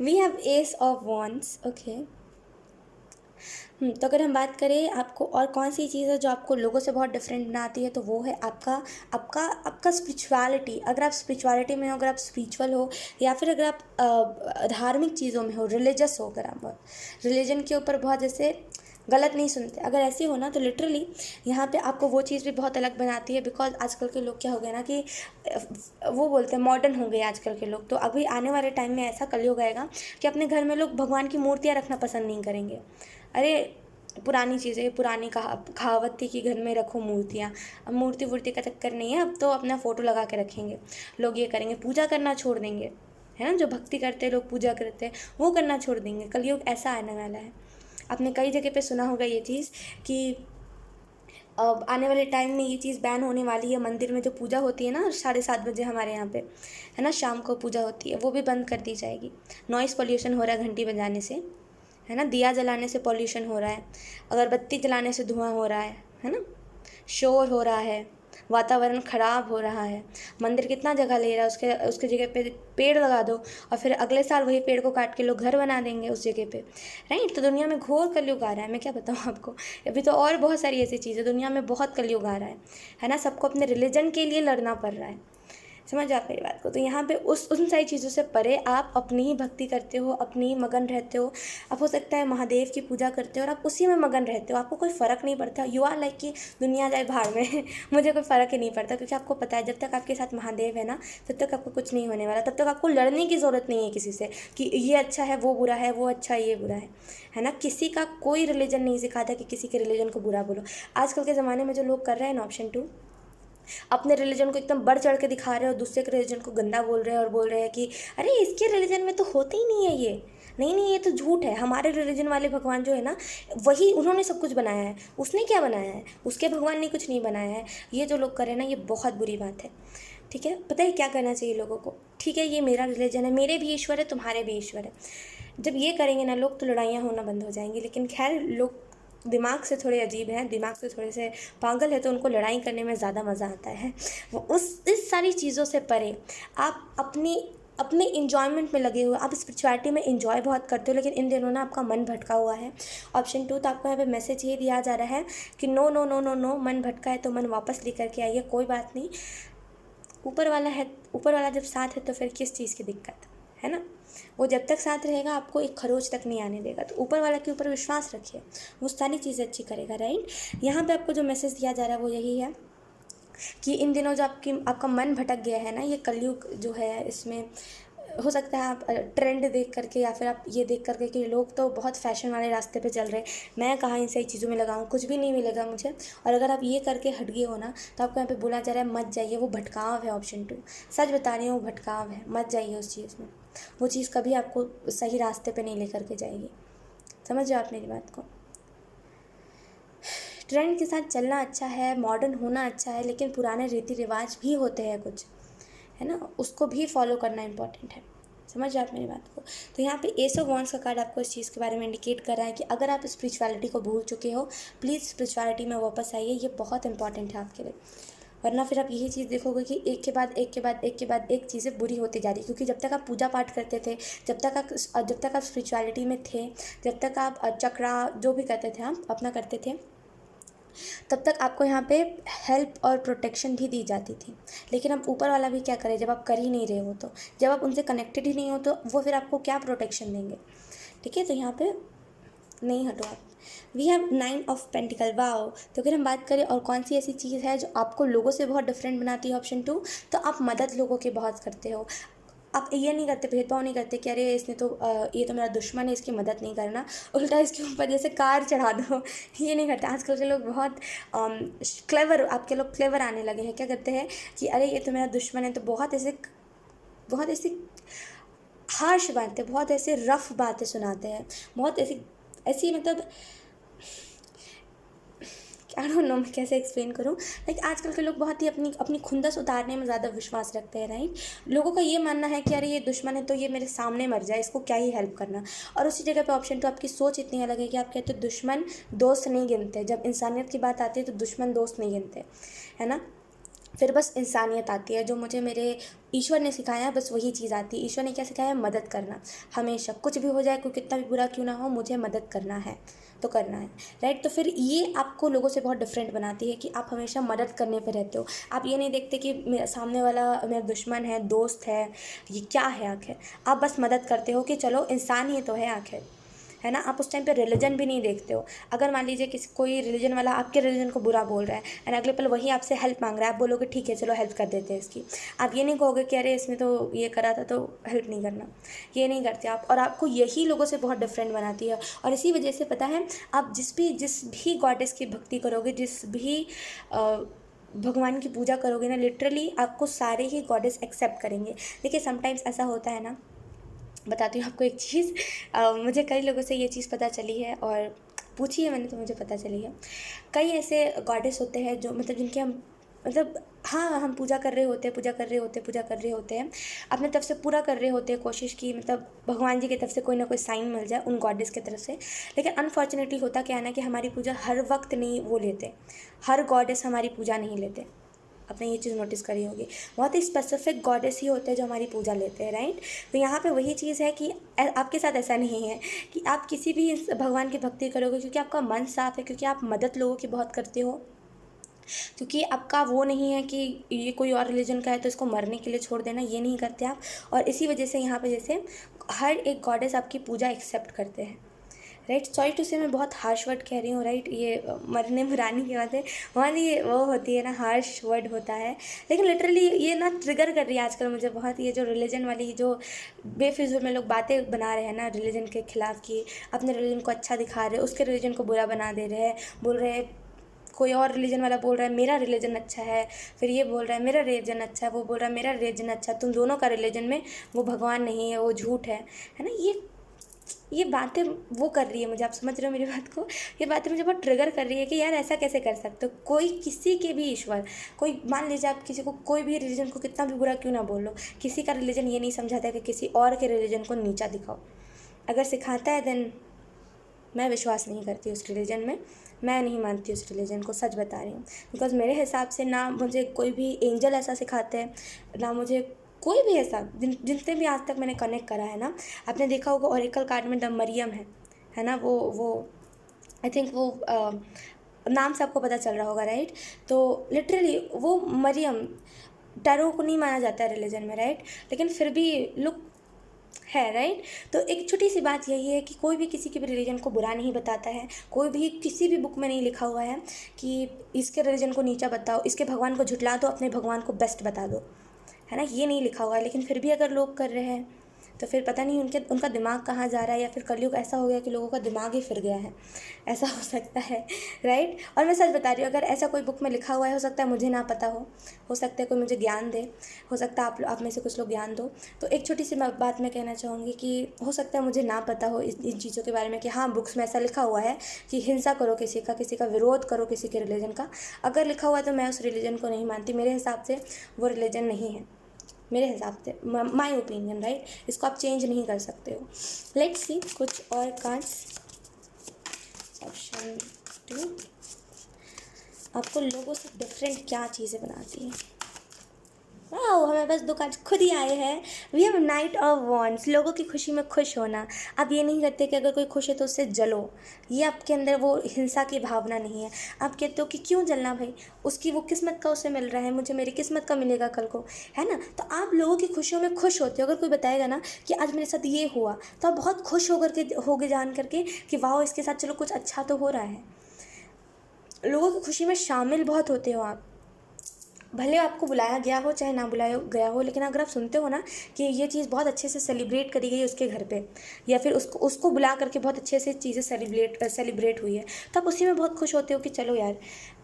We have ace of wands, okay. तो अगर हम बात करें आपको और कौन सी चीज़ है जो आपको लोगों से बहुत डिफरेंट बनाती है, तो वो है आपका आपका आपका स्पिरिचुअलिटी। अगर आप स्पिरिचुअलिटी में हो, अगर आप स्पिरिचुअल हो, या फिर अगर आप धार्मिक चीज़ों में हो, रिलीजियस हो, अगर आप बहुत रिलीजन के ऊपर बहुत जैसे गलत नहीं सुनते, अगर ऐसे हो ना, तो लिटरली यहाँ पे आपको वो चीज़ भी बहुत अलग बनाती है। बिकॉज आजकल के लोग क्या हो गए ना कि वो बोलते हैं मॉडर्न हो गए आजकल के लोग, तो अभी आने वाले टाइम में ऐसा कलयुग आएगा कि अपने घर में लोग भगवान की मूर्तियाँ रखना पसंद नहीं करेंगे। अरे पुरानी चीज़ें, पुरानी कहावत थी कि घर में रखो मूर्तियाँ, अब मूर्ति वूर्ति का चक्कर नहीं है, अब तो अपना फ़ोटो लगा के रखेंगे लोग, ये करेंगे, पूजा करना छोड़ देंगे, है ना। जो भक्ति करते हैं लोग, पूजा करते हैं, वो करना छोड़ देंगे। कलयुग ऐसा आने वाला है। आपने कई जगह पे सुना होगा ये चीज़ कि अब आने वाले टाइम में ये चीज़ बैन होने वाली है। मंदिर में जो पूजा होती है ना 7:30 बजे हमारे यहाँ पे, है ना, शाम को पूजा होती है, वो भी बंद कर दी जाएगी। नॉइज़ पॉल्यूशन हो रहा है घंटी बजाने से, है ना, दिया जलाने से पॉल्यूशन हो रहा है, अगरबत्ती जलाने से धुआं हो रहा है ना, शोर हो रहा है, वातावरण ख़राब हो रहा है। मंदिर कितना जगह ले रहा है, उसके उसके जगह पे पेड़ लगा दो, और फिर अगले साल वही पेड़ को काट के लोग घर बना देंगे उस जगह पे, राइट। तो दुनिया में घोर कलयुग आ रहा है, मैं क्या बताऊँ आपको। अभी तो और बहुत सारी ऐसी चीज़ें, दुनिया में बहुत कलयुग आ रहा है ना। सबको अपने रिलीजन के लिए लड़ना पड़ रहा है, समझ आप मेरी बात को। तो यहाँ पे उन सारी चीज़ों से परे आप अपनी ही भक्ति करते हो, अपनी ही मगन रहते हो। आप हो सकता है महादेव की पूजा करते हो और आप उसी में मगन रहते हो, आपको कोई फ़र्क नहीं पड़ता। यू आर लाइक कि दुनिया जाए भाड़ में मुझे कोई फ़र्क ही नहीं पड़ता, क्योंकि आपको पता है जब तक आपके साथ महादेव है ना, तब तक आपको कुछ नहीं होने वाला। तब तक आपको लड़ने की ज़रूरत नहीं है किसी से कि ये अच्छा है वो बुरा है, वो अच्छा है ये बुरा है ना। किसी का कोई रिलीजन नहीं सिखाता कि किसी के रिलीजन को बुरा बोलो। आजकल के ज़माने में जो लोग कर रहे हैं ना, ऑप्शन 2, अपने रिलीजन को एकदम बढ़ चढ़ के दिखा रहे हो, दूसरे के रिलीजन को गंदा बोल रहे हैं और बोल रहे हैं कि अरे इसके रिलीजन में तो होता ही नहीं है ये, नहीं ये तो झूठ है। हमारे रिलीजन वाले भगवान जो है ना, वही उन्होंने सब कुछ बनाया है, उसने क्या बनाया है, उसके भगवान ने कुछ नहीं बनाया है। ये जो लोग कर रहे हैं ना, ये बहुत बुरी बात है, ठीक है। पता है क्या करना चाहिए लोगों को, ठीक है ये मेरा रिलीजन है, मेरे भी ईश्वर है, तुम्हारे भी ईश्वर है। जब ये करेंगे ना लोग, तो लड़ाइयाँ होना बंद हो जाएंगी। लेकिन खैर, लोग दिमाग से थोड़े अजीब हैं, दिमाग से थोड़े से पागल है, तो उनको लड़ाई करने में ज़्यादा मज़ा आता है। वो इस सारी चीज़ों से परे आप अपने इन्जॉयमेंट में लगे हुए, आप स्पिरिचुअलिटी में इन्जॉय बहुत करते हो, लेकिन इन दिनों ना आपका मन भटका हुआ है। ऑप्शन 2, तो आपको यहाँ पे मैसेज ये दिया जा रहा है कि no no no no no, मन भटका है तो मन वापस लेकर के आइए, कोई बात नहीं, ऊपर वाला है, ऊपर वाला जब साथ है तो फिर किस चीज़ की दिक्कत, है ना। वो जब तक साथ रहेगा आपको एक खरोच तक नहीं आने देगा। तो ऊपर वाला के ऊपर विश्वास रखिए, वो सारी चीज़ें अच्छी करेगा, राइट। यहाँ पे आपको जो मैसेज दिया जा रहा है वो यही है कि इन दिनों जो आपका मन भटक गया है ना, ये कलयुग जो है इसमें हो सकता है आप ट्रेंड देख करके या फिर आप ये देख करके कि लोग तो बहुत फैशन वाले रास्ते पे चल रहे हैं, मैं कहाँ इन सही चीज़ों में लगाऊँ, कुछ भी नहीं मिलेगा मुझे। और अगर आप ये करके हट गए हो ना, तो आपको यहाँ पे बोला जा रहा है मत जाइए, वो भटकाव है ऑप्शन 2। सच बता रही हूँ, वो भटकाव है, मत जाइए उस चीज़ में। वो चीज़ कभी आपको सही रास्ते पे नहीं लेकर के जाएगी। समझ रहे हो आप मेरी बात को। ट्रेंड के साथ चलना अच्छा है, मॉडर्न होना अच्छा है, लेकिन पुराने रीति रिवाज भी होते हैं कुछ, है ना, उसको भी फॉलो करना इम्पॉर्टेंट है। समझ रहे आप मेरी बात को। तो यहाँ पे एस ऑफ वॉन्ड्स का कार्ड आपको इस चीज़ के बारे में इंडिकेट कर रहा है कि अगर आप स्पिरिचुअलिटी को भूल चुके हो, प्लीज़ स्पिरिचुअलिटी में वापस आइए, ये बहुत इंपॉर्टेंट है आपके लिए। वरना फिर आप यही चीज़ देखोगे कि एक के बाद एक के बाद एक के बाद एक चीज़ें बुरी होती जा रही, क्योंकि जब तक आप पूजा पाठ करते थे, जब तक आप स्पिरिचुअलिटी में थे, जब तक आप चक्रा जो भी करते थे आप अपना करते थे, तब तक आपको यहाँ पे हेल्प और प्रोटेक्शन भी दी जाती थी। लेकिन अब ऊपर वाला भी क्या करे, जब आप कर ही नहीं रहे हो, तो जब आप उनसे कनेक्टेड ही नहीं हो, तो वो फिर आपको क्या प्रोटेक्शन देंगे। ठीक है, तो यहाँ पे नहीं हटो आप। We have 9 of pentacles, wow. तो अगर हम बात करें और कौन सी ऐसी चीज़ है जो आपको लोगों से बहुत डिफरेंट बनाती है, ऑप्शन 2, तो आप मदद लोगों की बहुत करते हो। आप ये नहीं करते, भेदभाव नहीं करते कि अरे इसने तो ये तो मेरा दुश्मन है, इसकी मदद नहीं करना, उल्टा इसके ऊपर जैसे कार चढ़ा दो। ये नहीं करते। आजकल के लोग बहुत क्लेवर, आपके लोग क्लेवर आने लगे हैं। क्या करते हैं कि अरे ये तो मेरा दुश्मन है, तो बहुत ऐसी हार्श बातें, बहुत ऐसे रफ बातें सुनाते हैं, बहुत ऐसी ऐसी मतलब आई डोंट नो मैं कैसे एक्सप्लेन करूँ। लाइक आजकल के लोग बहुत ही अपनी अपनी खुंदस उतारने में ज़्यादा विश्वास रखते हैं, राइट। लोगों का ये मानना है कि अरे ये दुश्मन है तो ये मेरे सामने मर जाए, इसको क्या ही हेल्प करना। और उसी जगह पे ऑप्शन 2, आपकी सोच इतनी अलग है कि आप कहते हो दुश्मन दोस्त नहीं गिनते। जब इंसानियत की बात आती है तो दुश्मन दोस्त नहीं गिनते, है ना। फिर बस इंसानियत आती है, जो मुझे मेरे ईश्वर ने सिखाया है, बस वही चीज़ आती है। ईश्वर ने क्या सिखाया है, मदद करना। हमेशा कुछ भी हो जाए, कोई कितना भी बुरा क्यों ना हो, मुझे मदद करना है तो करना है, राइट। तो फिर ये आपको लोगों से बहुत डिफरेंट बनाती है कि आप हमेशा मदद करने पे रहते हो। आप ये नहीं देखते कि मेरा सामने वाला मेरा दुश्मन है, दोस्त है, ये क्या है आखिर। आप बस मदद करते हो कि चलो इंसान ही तो है आखिर, है ना। आप उस टाइम पे रिलीजन भी नहीं देखते हो। अगर मान लीजिए किसी कोई रिलीजन वाला आपके रिलीजन को बुरा बोल रहा है एंड अगले पल वही आपसे हेल्प मांग रहा है, आप बोलोगे ठीक है चलो हेल्प कर देते हैं इसकी। आप ये नहीं कहोगे कि अरे इसने तो ये करा था तो हेल्प नहीं करना, ये नहीं करते आप। और आपको यही लोगों से बहुत डिफरेंट बनाती है। और इसी वजह से पता है, आप जिस भी गॉडेस की भक्ति करोगे, जिस भी भगवान की पूजा करोगे ना, लिटरली आपको सारे ही गॉडेस एक्सेप्ट करेंगे। देखिए समटाइम्स ऐसा होता है ना, बताती हूँ आपको एक चीज़। मुझे कई लोगों से ये चीज़ पता चली है और पूछी है मैंने, तो मुझे पता चली है। कई ऐसे गॉडेस होते हैं जो मतलब जिनके हम मतलब हाँ हम पूजा कर रहे होते हैं, पूजा कर रहे होते हैं, अपने तरफ से पूरा कर रहे होते हैं कोशिश की, मतलब भगवान जी की तरफ से कोई ना कोई साइन मिल जाए उन गॉडेस की तरफ से। लेकिन अनफॉर्चुनेटली होता क्या है ना कि हमारी पूजा हर वक्त नहीं वो लेते, हर गॉडेस हमारी पूजा नहीं लेते। आपने ये चीज़ नोटिस करी होगी, बहुत ही स्पेसिफिक गॉडेस ही होते हैं जो हमारी पूजा लेते हैं, राइट। तो यहाँ पे वही चीज़ है कि आपके साथ ऐसा नहीं है कि आप किसी भी भगवान की भक्ति करोगे क्योंकि आपका मन साफ है, क्योंकि आप मदद लोगों की बहुत करते हो, क्योंकि आपका वो नहीं है कि ये कोई और रिलीजन का है तो इसको मरने के लिए छोड़ देना, ये नहीं करते आप। और इसी वजह से यहाँ पे जैसे हर एक गॉडेस आपकी पूजा एक्सेप्ट करते हैं, राइट। सॉरी टू से मैं बहुत हार्श वर्ड कह रही हूँ, राइट। ये मरने मुरानी की बात है, वहाँ ये वो होती है ना, हार्श वर्ड होता है। लेकिन लिटरली ये ना ट्रिगर कर रही है आजकल मुझे बहुत, ये जो रिलीजन वाली जो बेफिजूल में लोग बातें बना रहे हैं ना रिलीजन के खिलाफ, की अपने रिलीजन को अच्छा दिखा रहे हैं, उसके रिलीजन को बुरा बना दे रहे हैं, बोल रहे हैं कोई और रिलीजन वाला बोल रहा है मेरा रिलीजन अच्छा है, फिर ये बोल रहा है मेरा रिलीजन अच्छा है, वो बोल रहा है मेरा रिलीजन अच्छा है, तुम दोनों का रिलीजन में वो भगवान नहीं है, वो झूठ है ना। ये बातें वो कर रही है मुझे, आप समझ रहे हो मेरी बात को। ये बातें मुझे बहुत ट्रिगर कर रही है कि यार ऐसा कैसे कर सकते हो, कोई किसी के भी ईश्वर, कोई मान लीजिए आप किसी को कोई भी रिलीजन को कितना भी बुरा क्यों ना बोलो, किसी का रिलीजन ये नहीं समझाता कि किसी और के रिलीजन को नीचा दिखाओ। अगर सिखाता है देन मैं विश्वास नहीं करती उस रिलीजन में, मैं नहीं मानती उस रिलीजन को, सच बता रही हूँ। बिकॉज मेरे हिसाब से ना मुझे कोई भी एंजल ऐसा सिखाते हैं, ना मुझे कोई भी ऐसा जिनसे भी आज तक मैंने कनेक्ट करा है ना। आपने देखा होगा ओरेकल कार्ड में द मरियम है ना, वो आई थिंक वो नाम से आपको पता चल रहा होगा, राइट। तो लिटरली वो मरियम टैरो को नहीं माना जाता है रिलीजन में, राइट। लेकिन फिर भी लोग है, राइट। तो एक छोटी सी बात यही है कि कोई भी किसी के भी रिलीजन को बुरा नहीं बताता है, कोई भी किसी भी बुक में नहीं लिखा हुआ है कि इसके रिलीजन को नीचा बताओ, इसके भगवान को झुठला दो, अपने भगवान को बेस्ट बता दो, है ना, ये नहीं लिखा हुआ है। लेकिन फिर भी अगर लोग कर रहे हैं तो फिर पता नहीं उनका दिमाग कहाँ जा रहा है, या फिर कलयुग ऐसा हो गया कि लोगों का दिमाग ही फिर गया है, ऐसा हो सकता है, राइट। और मैं सच बता रही हूँ, अगर ऐसा कोई बुक में लिखा हुआ है, हो सकता है मुझे ना पता हो सकता है कोई मुझे ज्ञान दे, हो सकता है आप में से कुछ लोग ज्ञान दो। तो एक छोटी सी बात मैं कहना चाहूँगी कि हो सकता है मुझे ना पता हो इन चीज़ों के बारे में कि हाँ बुक्स में ऐसा लिखा हुआ है कि हिंसा करो किसी का विरोध करो किसी के रिलीजन का। अगर लिखा हुआ है तो मैं उस रिलीजन को नहीं मानती, मेरे हिसाब से वो रिलीजन नहीं है, मेरे हिसाब से, माय ओपिनियन, राइट। इसको आप चेंज नहीं कर सकते हो। लेट्स सी कुछ और कार्ड्स। ऑप्शन 2, आपको लोगों से डिफरेंट क्या चीज़ें बनाती हैं। वाह, हमें बस 2 कार्ड खुद ही आए हैं। We have knight of wands, लोगों की खुशी में खुश होना। आप ये नहीं करते कि अगर कोई खुश है तो उससे जलो, ये आपके अंदर वो हिंसा की भावना नहीं है। आप कहते हो कि क्यों जलना भाई, उसकी वो किस्मत का उसे मिल रहा है, मुझे मेरी किस्मत का मिलेगा कल को, है ना। तो आप लोगों की खुशियों में खुश होते हो। अगर कोई बताएगा ना कि आज मेरे साथ ये हुआ, तो आप बहुत खुश होगे जान करके कि वाह इसके साथ चलो कुछ अच्छा तो हो रहा है। लोगों की खुशी में शामिल बहुत होते हो आप, भले आपको बुलाया गया हो चाहे ना बुलाया गया हो, लेकिन अगर आप सुनते हो ना कि ये चीज़ बहुत अच्छे से सेलिब्रेट करी गई उसके घर पे, या फिर उसको बुला करके बहुत अच्छे से चीज़ें सेलिब्रेट हुई है, तो आप उसी में बहुत खुश होते हो कि चलो यार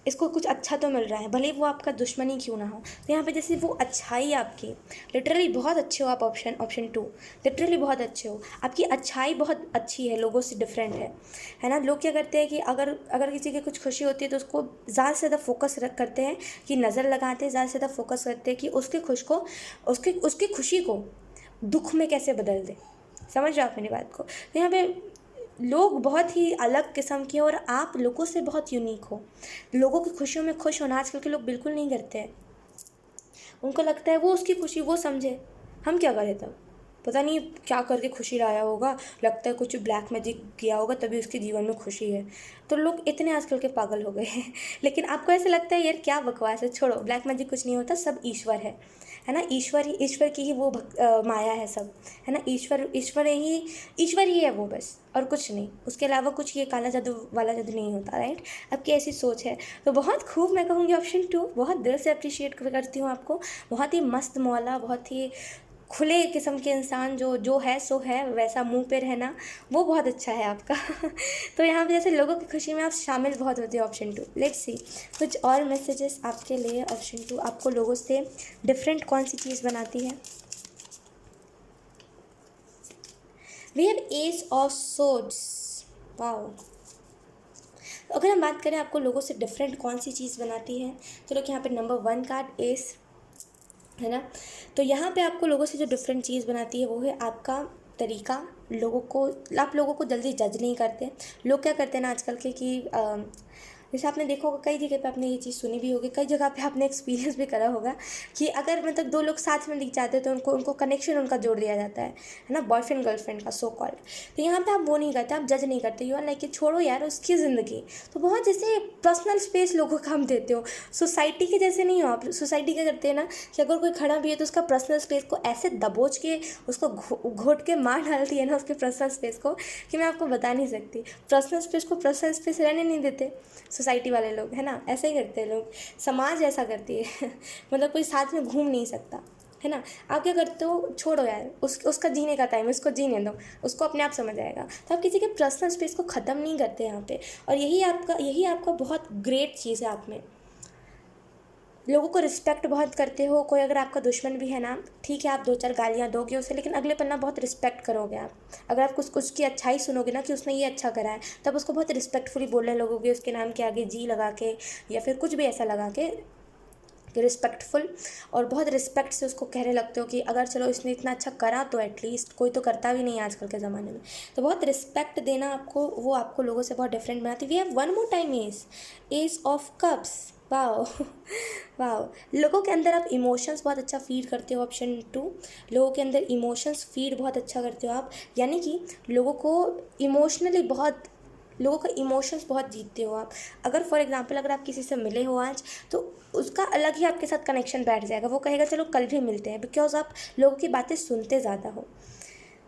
इसको कुछ अच्छा तो मिल रहा है, भले वो आपका दुश्मन ही क्यों ना हो। तो यहाँ पे जैसे वो अच्छाई आपकी, लिटरली बहुत अच्छे हो आप। ऑप्शन 2, लिटरली बहुत अच्छे हो, आपकी अच्छाई बहुत अच्छी है, लोगों से डिफरेंट है ना। लोग क्या करते हैं कि अगर किसी की कुछ खुशी होती है तो उसको ज़्यादा से ज़्यादा फोकस करते हैं, कि नज़र लगाते हैं, ज़्यादा से ज़्यादा फोकस करते हैं कि उसकी खुशी को दुख में कैसे बदल दे। समझ रहे हो आप मेरी बात को। तो यहाँ पे लोग बहुत ही अलग किस्म के, और आप लोगों से बहुत यूनिक हो। लोगों की खुशियों में खुश होना आजकल के लोग बिल्कुल नहीं करते हैं। उनको लगता है वो उसकी खुशी वो समझे, हम क्या करें तब, पता नहीं क्या करके खुशी लाया होगा, लगता है कुछ ब्लैक मैजिक किया होगा तभी उसके जीवन में खुशी है। तो लोग इतने आजकल के पागल हो गए हैं। लेकिन आपको ऐसा लगता है यार क्या बकवास है, छोड़ो, ब्लैक मैजिक कुछ नहीं होता, सब ईश्वर है ना। ईश्वर की ही वो माया है सब, है ना। ईश्वर ही है वो बस, और कुछ नहीं, उसके अलावा कुछ ये काला जादू वाला जादू नहीं होता, राइट। आपकी ऐसी सोच है तो बहुत खूब, मैं कहूँगी ऑप्शन 2, बहुत दिल से अप्रिशिएट करती हूँ आपको। बहुत ही मस्त मौला, बहुत ही खुले किस्म के इंसान, जो है सो है, वैसा मुंह पे रहना, वो बहुत अच्छा है आपका। तो यहाँ पे जैसे लोगों की खुशी में आप शामिल बहुत होते हो। ऑप्शन 2, लेट्स सी कुछ और मैसेजेस आपके लिए। ऑप्शन 2, आपको लोगों से डिफरेंट कौन सी चीज़ बनाती है। We have ace of swords, wow. अगर हम बात करें आपको लोगों से डिफरेंट कौन सी चीज़ बनाती है, तो लोग यहाँ पे नंबर 1 कार्ड एस, है ना। तो यहाँ पे आपको लोगों से जो डिफरेंट चीज़ बनाती है वो है आपका तरीका। आप लोगों को जल्दी जज नहीं करते। लोग क्या करते हैं ना आजकल के कि जैसे आपने देखा होगा, कई जगह पे आपने ये चीज़ सुनी भी होगी, कई जगह पे आपने एक्सपीरियंस भी करा होगा कि अगर मतलब 2 लोग साथ में दिख जाते हैं तो उनको कनेक्शन उनका जोड़ दिया जाता है ना, बॉयफ्रेंड गर्लफ्रेंड का सो कॉल्ड। तो यहाँ पे आप वो नहीं करते, आप जज नहीं करते, यू आर लाइक कि छोड़ो यार उसकी ज़िंदगी। तो बहुत जैसे पर्सनल स्पेस लोगों को हम देते हो, सोसाइटी के जैसे नहीं हो आप। सोसाइटी क्या करते हैं ना कि अगर कोई खड़ा भी है तो उसका पर्सनल स्पेस को ऐसे दबोच के उसको घोट के मार डालती है ना उसके पर्सनल स्पेस को, कि मैं आपको बता नहीं सकती। पर्सनल स्पेस को पर्सनल स्पेस रहने नहीं देते सोसाइटी वाले लोग, है ना। ऐसे ही करते हैं लोग, समाज ऐसा करती है। मतलब कोई साथ में घूम नहीं सकता, है ना। आप क्या करते हो, छोड़ो यार उसका जीने का टाइम, उसको जीने दो, उसको अपने आप समझ आएगा। तो आप किसी के पर्सनल स्पेस को ख़त्म नहीं करते यहाँ पे, और यही आपका बहुत ग्रेट चीज़ है आप में। लोगों को रिस्पेक्ट बहुत करते हो। कोई अगर आपका दुश्मन भी है ना, ठीक है आप 2-4 गालियाँ दोगे उसे, लेकिन अगले पन्ना बहुत रिस्पेक्ट करोगे आप। अगर आप कुछ की अच्छाई सुनोगे ना कि उसने ये अच्छा करा है, तब उसको बहुत रिस्पेक्टफुली बोलने लगोगे, उसके नाम के आगे जी लगा के, या फिर कुछ भी ऐसा लगा के रिस्पेक्टफुल, और बहुत रिस्पेक्ट से उसको कहने लगते हो कि अगर चलो इसने इतना अच्छा करा तो एटलीस्ट, कोई तो करता भी नहीं है आजकल के ज़माने में। तो बहुत रिस्पेक्ट देना आपको, वो आपको लोगों से बहुत डिफरेंट बनाती है। We have one more time ace of cups, wow. Wow, लोगों के अंदर आप इमोशंस बहुत अच्छा फीड करते हो। ऑप्शन 2, लोगों के अंदर इमोशंस फीड बहुत अच्छा करते हो आप, यानी कि लोगों का इमोशंस बहुत जीतते हो आप। अगर फॉर एग्जांपल अगर आप किसी से मिले हो आज, तो उसका अलग ही आपके साथ कनेक्शन बैठ जाएगा। वो कहेगा चलो कल भी मिलते हैं, बिकॉज आप लोगों की बातें सुनते ज़्यादा हो।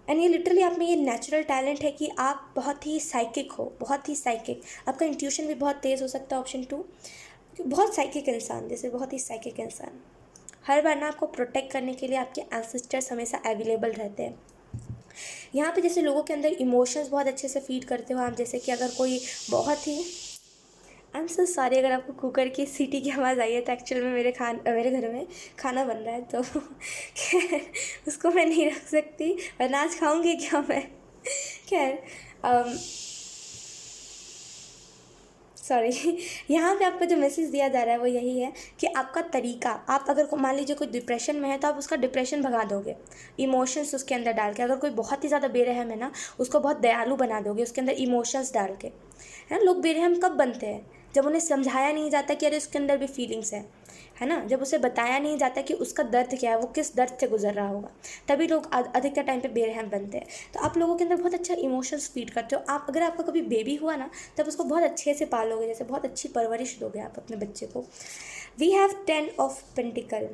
एंड ये लिटरली आप में ये नेचुरल टैलेंट है कि आप बहुत ही साइकिक हो, बहुत ही साइकिक। आपका इंट्यूशन भी बहुत तेज़ हो सकता है, ऑप्शन 2। बहुत साइकिक इंसान, जैसे बहुत ही साइकिक इंसान। हर बार ना आपको प्रोटेक्ट करने के लिए आपके एंसेस्टर्स हमेशा अवेलेबल रहते हैं। यहाँ पे जैसे लोगों के अंदर इमोशंस बहुत अच्छे से फीड करते हो आप, जैसे कि अगर कोई बहुत ही, आई एम सो सॉरी अगर आपको कुकर की सीटी की आवाज़ आई है, तो एक्चुअल में मेरे घर में खाना बन रहा है, तो खैर उसको मैं नहीं रख सकती, वरना आज खाऊंगी क्या मैं। खैर सॉरी यहाँ पे आपको जो मैसेज दिया जा रहा है वो यही है कि आपका तरीका, आप अगर मान लीजिए कोई डिप्रेशन में है तो आप उसका डिप्रेशन भगा दोगे इमोशंस उसके अंदर डाल के। अगर कोई बहुत ही ज़्यादा बेरहम है ना, उसको बहुत दयालु बना दोगे उसके अंदर इमोशंस डाल के, है ना। लोग बेरहम कब बनते हैं? जब उन्हें समझाया नहीं जाता कि अरे उसके अंदर भी फीलिंग्स है ना। जब उसे बताया नहीं जाता कि उसका दर्द क्या है, वो किस दर्द से गुजर रहा होगा, तभी लोग अधिकतर टाइम पे बेरहम बनते हैं। तो आप लोगों के अंदर बहुत अच्छा इमोशंस फीड करते हो आप। अगर आपका कभी बेबी हुआ ना, तब उसको बहुत अच्छे से पालोगे, जैसे बहुत अच्छी परवरिश दोगे आप अपने बच्चे को। We have 10 of pentacles.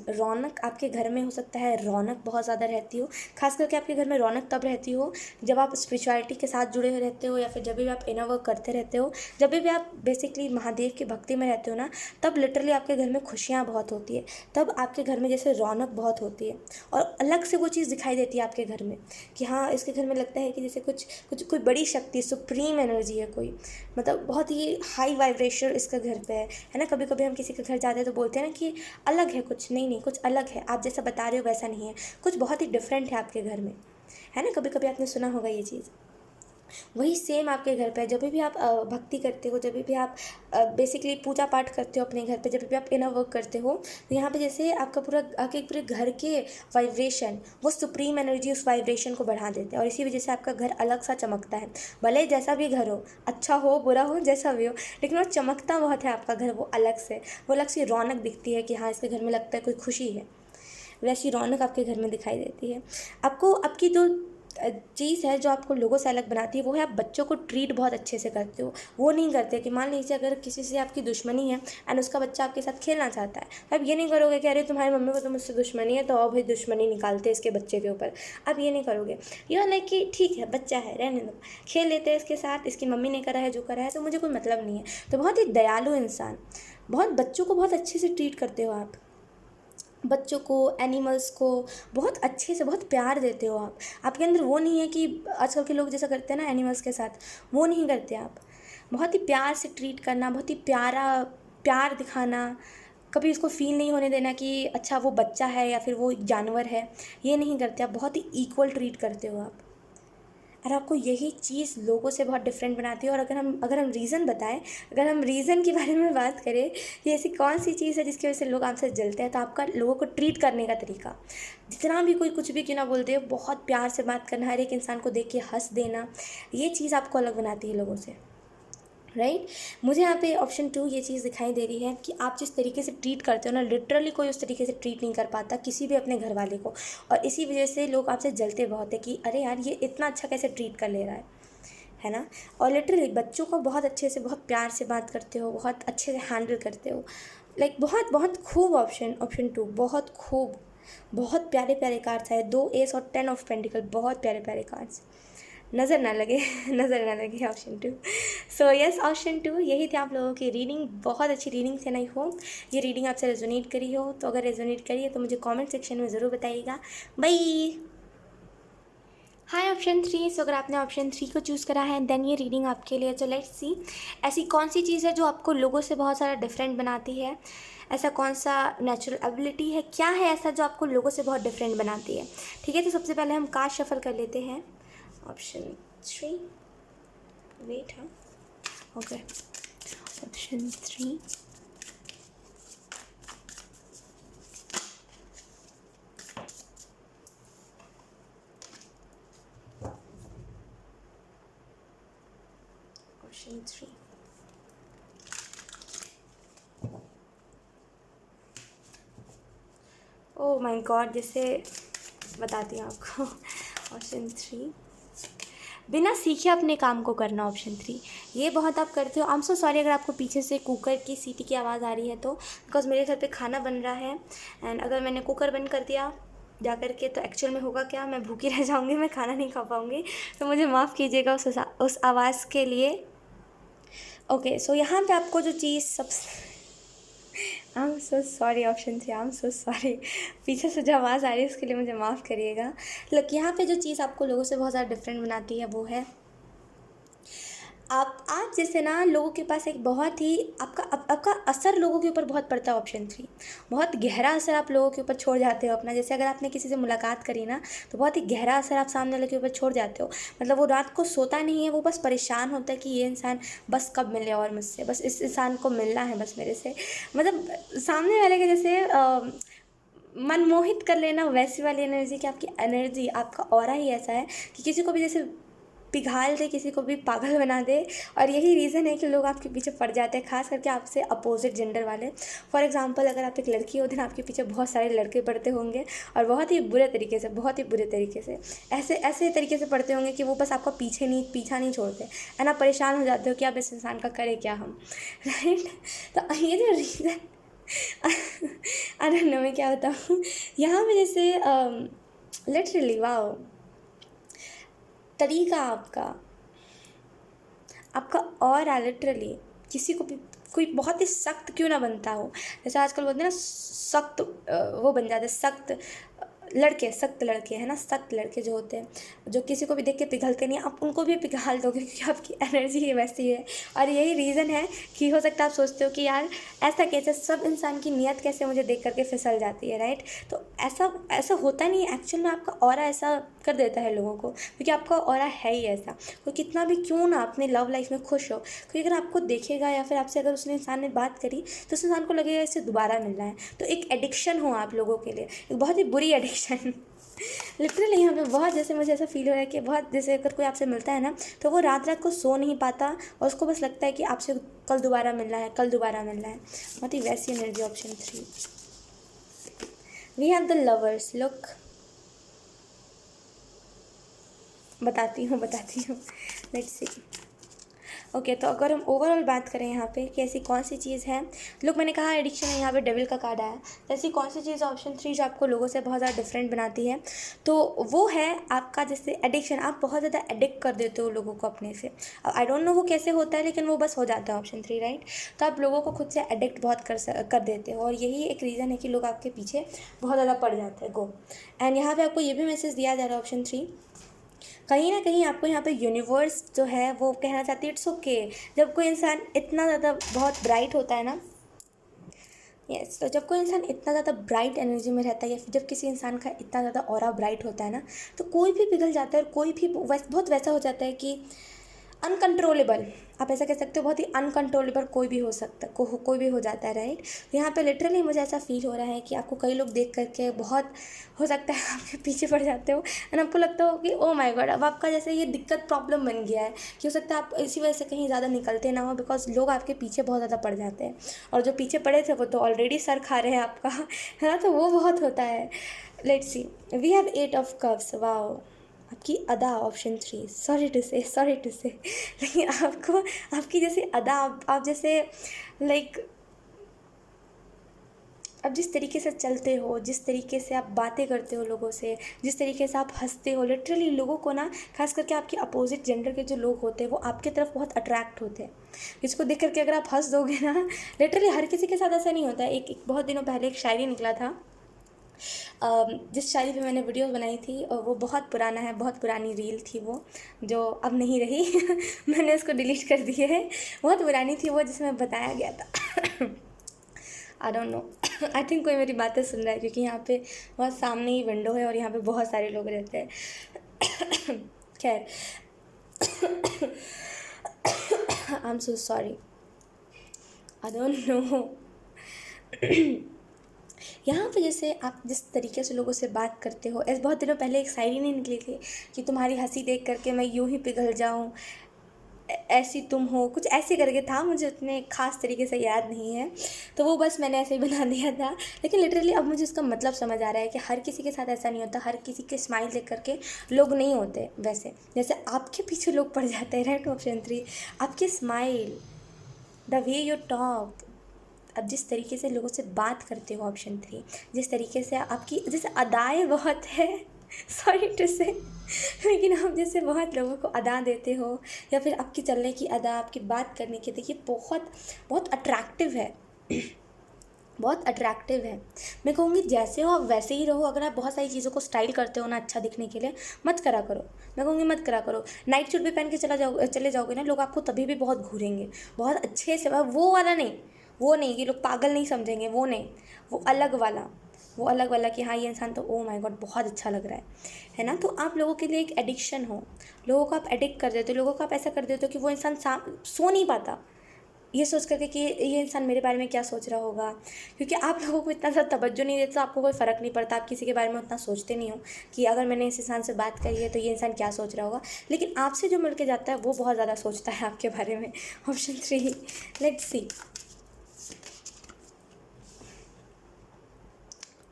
रौनक आपके घर में हो सकता है, रौनक बहुत ज़्यादा रहती हो। खास करके आपके घर में रौनक तब रहती हो जब आप स्पिरिचुअलिटी के साथ जुड़े हुए रहते हो, या फिर जब भी आप इनर वर्क करते रहते हो, जब भी आप बेसिकली महादेव की भक्ति में रहते हो ना, तब लिटरली आपके घर में खुशियाँ बहुत होती है। तब आपके घर में जैसे रौनक बहुत होती है, और अलग से वो चीज़ दिखाई देती है आपके घर में कि हाँ, इसके घर में लगता है कि जैसे कुछ कोई बड़ी शक्ति, सुप्रीम एनर्जी है कोई, मतलब बहुत ही हाई वाइब्रेशन इसका घर पे है ना। कभी कभी हम किसी के घर जाते हैं तो बोलते हैं ना कि अलग है कुछ, नहीं कुछ अलग है, आप जैसा बता रहे हो वैसा नहीं है, कुछ बहुत ही डिफरेंट है आपके घर में, है ना। कभी कभी आपने सुना होगा ये चीज़। वही सेम आपके घर पे जब भी आप भक्ति करते हो, जब भी आप बेसिकली पूजा पाठ करते हो अपने घर पे, जब भी आप इनर वर्क करते हो, तो यहाँ पे जैसे आपका आपके पूरे घर के वाइब्रेशन, वो सुप्रीम एनर्जी उस वाइब्रेशन को बढ़ा देते हैं, और इसी वजह से आपका घर अलग सा चमकता है। भले जैसा भी घर हो, अच्छा हो बुरा हो जैसा भी हो, लेकिन वो चमकता बहुत है आपका घर, वो अलग से, वो अलग सी रौनक दिखती है कि हाँ, इसके घर में लगता है कोई खुशी है। वैसी रौनक आपके घर में दिखाई देती है। आपको आपकी जो चीज़ है जो आपको लोगों से अलग बनाती है, वो है आप बच्चों को ट्रीट बहुत अच्छे से करते हो। वो नहीं करते कि मान लीजिए अगर किसी से आपकी दुश्मनी है एंड उसका बच्चा आपके साथ खेलना चाहता है, तो आप ये नहीं करोगे कि अरे तुम्हारी मम्मी को तो मुझसे दुश्मनी है, तो अब भाई दुश्मनी निकालते इसके बच्चे के ऊपर। आप ये नहीं करोगे। यू लाइक कि ठीक है, बच्चा है, रहने दो, खेल लेते हैं इसके साथ, इसकी मम्मी ने करा है जो करा है, तो मुझे कोई मतलब नहीं है। तो बहुत ही दयालु इंसान, बहुत बच्चों को बहुत अच्छे से ट्रीट करते हो आप, बच्चों को, एनिमल्स को बहुत अच्छे से, बहुत प्यार देते हो आप। आपके अंदर वो नहीं है कि आजकल के लोग जैसा करते हैं ना एनिमल्स के साथ, वो नहीं करते आप। बहुत ही प्यार से ट्रीट करना, बहुत ही प्यार दिखाना, कभी उसको फील नहीं होने देना कि अच्छा वो बच्चा है या फिर वो जानवर है, ये नहीं करते आप। बहुत ही इक्वल ट्रीट करते हो आप, और आपको यही चीज़ लोगों से बहुत डिफरेंट बनाती है। और अगर हम रीज़न बताएं, अगर हम रीज़न के बारे में बात करें कि ऐसी कौन सी चीज़ है जिसकी वजह से लोग आपसे जलते हैं, तो आपका लोगों को ट्रीट करने का तरीका, जितना भी कोई कुछ भी क्यों ना बोलते हो, बहुत प्यार से बात करना, हर एक इंसान को देख के हंस देना, ये चीज़ आपको अलग बनाती है लोगों से, राइट। मुझे यहाँ पे ऑप्शन 2 ये चीज़ दिखाई दे रही है कि आप जिस तरीके से ट्रीट करते हो ना, लिटरली कोई उस तरीके से ट्रीट नहीं कर पाता किसी भी अपने घर वाले को, और इसी वजह से लोग आपसे जलते बहुत है कि अरे यार, ये इतना अच्छा कैसे ट्रीट कर ले रहा है ना। और लिटरली बच्चों को बहुत अच्छे से, बहुत प्यार से बात करते हो, बहुत अच्छे से हैंडल करते हो, लाइक बहुत बहुत खूब ऑप्शन 2, बहुत खूब, बहुत प्यारे प्यारे कार्ड्स आए, 2 एस और 10 ऑफ पेंटिकल, बहुत प्यारे प्यारे कार्ड्स, नज़र ना लगे नज़र ना लगे ऑप्शन 2। सो यस, ऑप्शन 2 यही थी आप लोगों की रीडिंग। बहुत अच्छी रीडिंग से नहीं हो, ये रीडिंग आपसे रेजोनेट करी हो, तो अगर रेजोनेट करी है तो मुझे कमेंट सेक्शन में ज़रूर बताइएगा। बाय। हाय ऑप्शन 3। सो अगर आपने ऑप्शन 3 को चूज़ करा है, देन ये रीडिंग आपके लिए। तो लेट्स सी, ऐसी कौन सी चीज़ है जो आपको लोगों से बहुत सारा डिफरेंट बनाती है? ऐसा कौन सा नेचुरल एबिलिटी है, क्या है ऐसा जो आपको लोगों से बहुत डिफरेंट बनाती है? ठीक है, तो सबसे पहले हम कार्ड शफल कर लेते हैं। ऑप्शन 3, वेट, हाँ, okay, option 3, option 3, oh my God, जैसे बताती हूँ आपको। ऑप्शन 3, बिना सीखे अपने काम को करना। ऑप्शन 3, ये बहुत आप करते हो। आई एम सो सॉरी अगर आपको पीछे से कुकर की सीटी की आवाज़ आ रही है, तो बिकॉज मेरे घर पे खाना बन रहा है, एंड अगर मैंने कुकर बंद कर दिया जा कर के, तो एक्चुअल में होगा क्या, मैं भूखी रह जाऊँगी, मैं खाना नहीं खा पाऊँगी। तो मुझे माफ़ कीजिएगा उस आवाज़ के लिए। ओके, सो यहाँ पे आपको जो चीज़ सबसे I am so sorry, option 3, I am so sorry, पीछे से जो आवाज़ आ रही है उसके लिए मुझे माफ़ करिएगा। लुक, यहाँ पे जो चीज़ आपको लोगों से बहुत ज़्यादा डिफरेंट बनाती है वो है आप जैसे ना लोगों के पास एक बहुत ही आपका असर लोगों के ऊपर बहुत पड़ता है। ऑप्शन 3, बहुत गहरा असर आप लोगों के ऊपर छोड़ जाते हो अपना। जैसे अगर आपने किसी से मुलाकात करी ना, तो बहुत ही गहरा असर आप सामने वाले के ऊपर छोड़ जाते हो। मतलब वो रात को सोता नहीं है, वो बस परेशान होता है कि ये इंसान बस कब मिले और मुझसे, बस इस इंसान को मिलना है बस मेरे से। मतलब सामने वाले के जैसे मनमोहित कर लेना, वैसी वाली एनर्जी, कि आपकी एनर्जी, आपका ऑरा ही ऐसा है कि किसी को भी जैसे पिघाल दे, किसी को भी पागल बना दे। और यही रीज़न है कि लोग आपके पीछे पड़ जाते हैं, खास करके आपसे अपोजिट जेंडर वाले। फॉर एग्जांपल, अगर आप एक लड़की हो देन आपके पीछे बहुत सारे लड़के पड़ते होंगे, और बहुत ही बुरे तरीके से, बहुत ही बुरे तरीके से, ऐसे तरीके से पड़ते होंगे कि वो बस आपका पीछा नहीं छोड़ते, है ना। परेशान हो जाते हो कि अब इस इंसान का करें क्या हम, राइट। तो ये जो रीज़न अरे नो, मैं क्या बताऊँ यहाँ पे जैसे लिटरली वाओ, तरीका आपका और लिटरली किसी को भी कोई बहुत ही सख्त क्यों ना बनता हो। जैसे आजकल बोलते हैं ना सख्त, वो बन जाते सख्त लड़के, सख्त लड़के, है ना, सख्त लड़के जो होते हैं, जो किसी को भी देख के पिघलते नहीं, आप उनको भी पिघाल दोगे क्योंकि आपकी एनर्जी ही वैसी है। और यही रीज़न है कि हो सकता है आप सोचते हो कि यार ऐसा कैसे, सब इंसान की नीयत कैसे मुझे देख करके फिसल जाती है, राइट। तो ऐसा होता नहीं है एक्चुअल में, आपका ऑरा ऐसा कर देता है लोगों को, क्योंकि आपका ऑरा है ही ऐसा। कोई कितना भी क्यों ना अपने लव लाइफ में खुश हो, क्योंकि अगर आपको देखेगा या फिर आपसे अगर उसने इंसान ने बात करी, तो उस इंसान को लगेगा इससे दोबारा मिलना है। तो एक एडिक्शन हो आप लोगों के लिए, एक बहुत ही बुरी एडिक्शन लिटरली यहाँ पे बहुत, जैसे मुझे ऐसा फील हो रहा है कि बहुत, जैसे अगर कोई आपसे मिलता है ना, तो वो रात रात को सो नहीं पाता और उसको बस लगता है कि आपसे कल दोबारा मिलना है, कल दोबारा मिलना है। बहुत ही वैसी energy. Option 3, we have the lovers. Look, बताती हूँ लेट्स सी। ओके, तो अगर हम ओवरऑल बात करें यहाँ पे कि ऐसी कौन सी चीज़ है, लोग, मैंने कहा एडिक्शन है, यहाँ पे डेविल का कार्ड आया, तो ऐसी कौन सी चीज़ ऑप्शन 3 जो आपको लोगों से बहुत ज़्यादा डिफरेंट बनाती है, तो वो है आपका जैसे एडिक्शन। आप बहुत ज़्यादा एडिक्ट कर देते हो लोगों को अपने से। अब आई डोंट नो वो कैसे होता है, लेकिन वो बस हो जाता है। Option 3, right. तो आप लोगों को खुद से एडिक्ट बहुत कर देते हो, और यही एक रीज़न है कि लोग आपके पीछे बहुत ज़्यादा पड़ जाते हैं। गो, एंड यहाँ पे आपको ये भी मैसेज दिया जा रहा है ऑप्शन 3, कहीं ना कहीं आपको यहाँ पे यूनिवर्स जो है वो कहना चाहती है इट्स ओके। जब कोई इंसान इतना ज़्यादा बहुत ब्राइट होता है ना, यस, तो जब कोई इंसान इतना ज़्यादा ब्राइट एनर्जी में रहता है, या फिर जब किसी इंसान का इतना ज़्यादा ऑरा ब्राइट होता है ना, तो कोई भी पिघल जाता है, और कोई भी बहुत वैसा हो जाता है कि अनकंट्रोलेबल, आप ऐसा कह सकते हो, बहुत ही अनकंट्रोलेबल कोई भी हो सकता, कोई भी हो जाता है, राइट। तो यहाँ पे लिटरली मुझे ऐसा फील हो रहा है कि आपको कई लोग देख करके बहुत, हो सकता है आपके पीछे पड़ जाते हो, एंड आपको लगता हो कि ओ माय गॉड, अब आपका जैसे ये दिक्कत प्रॉब्लम बन गया है, कि हो सकता है आप इसी वजह से कहीं ज़्यादा निकलते ना हो, बिकॉज लोग आपके पीछे बहुत ज़्यादा पड़ जाते हैं, और जो पीछे पड़े थे वो तो ऑलरेडी सर खा रहे हैं आपका, है ना। तो वो बहुत होता है। Let's see, we have 8 of cups. Wow, आपकी अदा। ऑप्शन 3, सॉरी टू से लेकिन आपको आपकी जैसे अदा, आप जैसे लाइक, अब जिस तरीके से चलते हो, जिस तरीके से आप बातें करते हो लोगों से, जिस तरीके से आप हंसते हो, लिटरली लोगों को ना, खास करके आपके अपोजिट जेंडर के जो लोग होते हैं वो आपकी तरफ बहुत अट्रैक्ट होते हैं। जिसको देख करके अगर आप हंस दोगे ना, लिटरली हर किसी के साथ ऐसा नहीं होता है। एक बहुत दिनों पहले एक शायरी निकला था, जिस शायरी पे मैंने वीडियो बनाई थी, और वो बहुत पुराना है, बहुत पुरानी रील थी वो, जो अब नहीं रही मैंने उसको डिलीट कर दी है। बहुत पुरानी थी वो, जिसमें बताया गया था आई डोंट नो, आई थिंक कोई मेरी बातें सुन रहा है, क्योंकि यहाँ पे बहुत सामने ही विंडो है और यहाँ पे बहुत सारे लोग रहते हैं खैर I am so sorry, I don't no यहाँ पे जैसे आप जिस तरीके से लोगों से बात करते हो, ऐसे बहुत दिनों पहले एक शायरी नहीं निकली थी कि तुम्हारी हंसी देख करके मैं यूं ही पिघल जाऊं, ऐसी तुम हो, कुछ ऐसे करके था, मुझे उतने ख़ास तरीके से याद नहीं है, तो वो बस मैंने ऐसे ही बना दिया था। लेकिन लिटरली अब मुझे इसका मतलब समझ आ रहा है कि हर किसी के साथ ऐसा नहीं होता, हर किसी के स्माइल देख करके लोग नहीं होते वैसे, जैसे आपके पीछे लोग पड़ जाते हैं, राइट। ऑप्शन 3, आपके smile, the way you talk, आप जिस तरीके से लोगों से बात करते हो, ऑप्शन 3, जिस तरीके से आपकी जैसे अदाएँ बहुत है सॉरी टू से, लेकिन आप जैसे बहुत लोगों को अदा देते हो, या फिर आपकी चलने की अदा, आपकी बात करने की, देखिए बहुत बहुत अट्रैक्टिव है बहुत अट्रैक्टिव है। मैं कहूँगी जैसे हो आप वैसे ही रहो। अगर आप बहुत सारी चीज़ों को स्टाइल करते हो ना अच्छा दिखने के लिए, मत करा करो। मैं कहूँगी मत करा करो। नाइट सूट भी पहन के चले जाओगे ना, लोग आपको तभी भी बहुत घूरेंगे, बहुत अच्छे से। वो वाला नहीं, वो नहीं कि लोग पागल नहीं समझेंगे, वो नहीं, वो अलग वाला, वो अलग वाला कि हाँ ये इंसान तो ओ माय गॉड बहुत अच्छा लग रहा है ना। तो आप लोगों के लिए एक एडिक्शन हो, लोगों को आप एडिक्ट कर देते हो, लोगों को आप ऐसा कर देते हो कि वो इंसान सो नहीं पाता ये सोच करके कि ये इंसान मेरे बारे में क्या सोच रहा होगा। क्योंकि आप लोगों को इतना ज़्यादा तवज्जो नहीं देते तो आपको कोई फ़र्क नहीं पड़ता, आप किसी के बारे में उतना सोचते नहीं हो कि अगर मैंने इस इंसान से बात करी है तो ये इंसान क्या सोच रहा होगा। लेकिन आपसे जो मिल के जाता है वो बहुत ज़्यादा सोचता है आपके बारे में। ऑप्शन 3, लेट्स सी।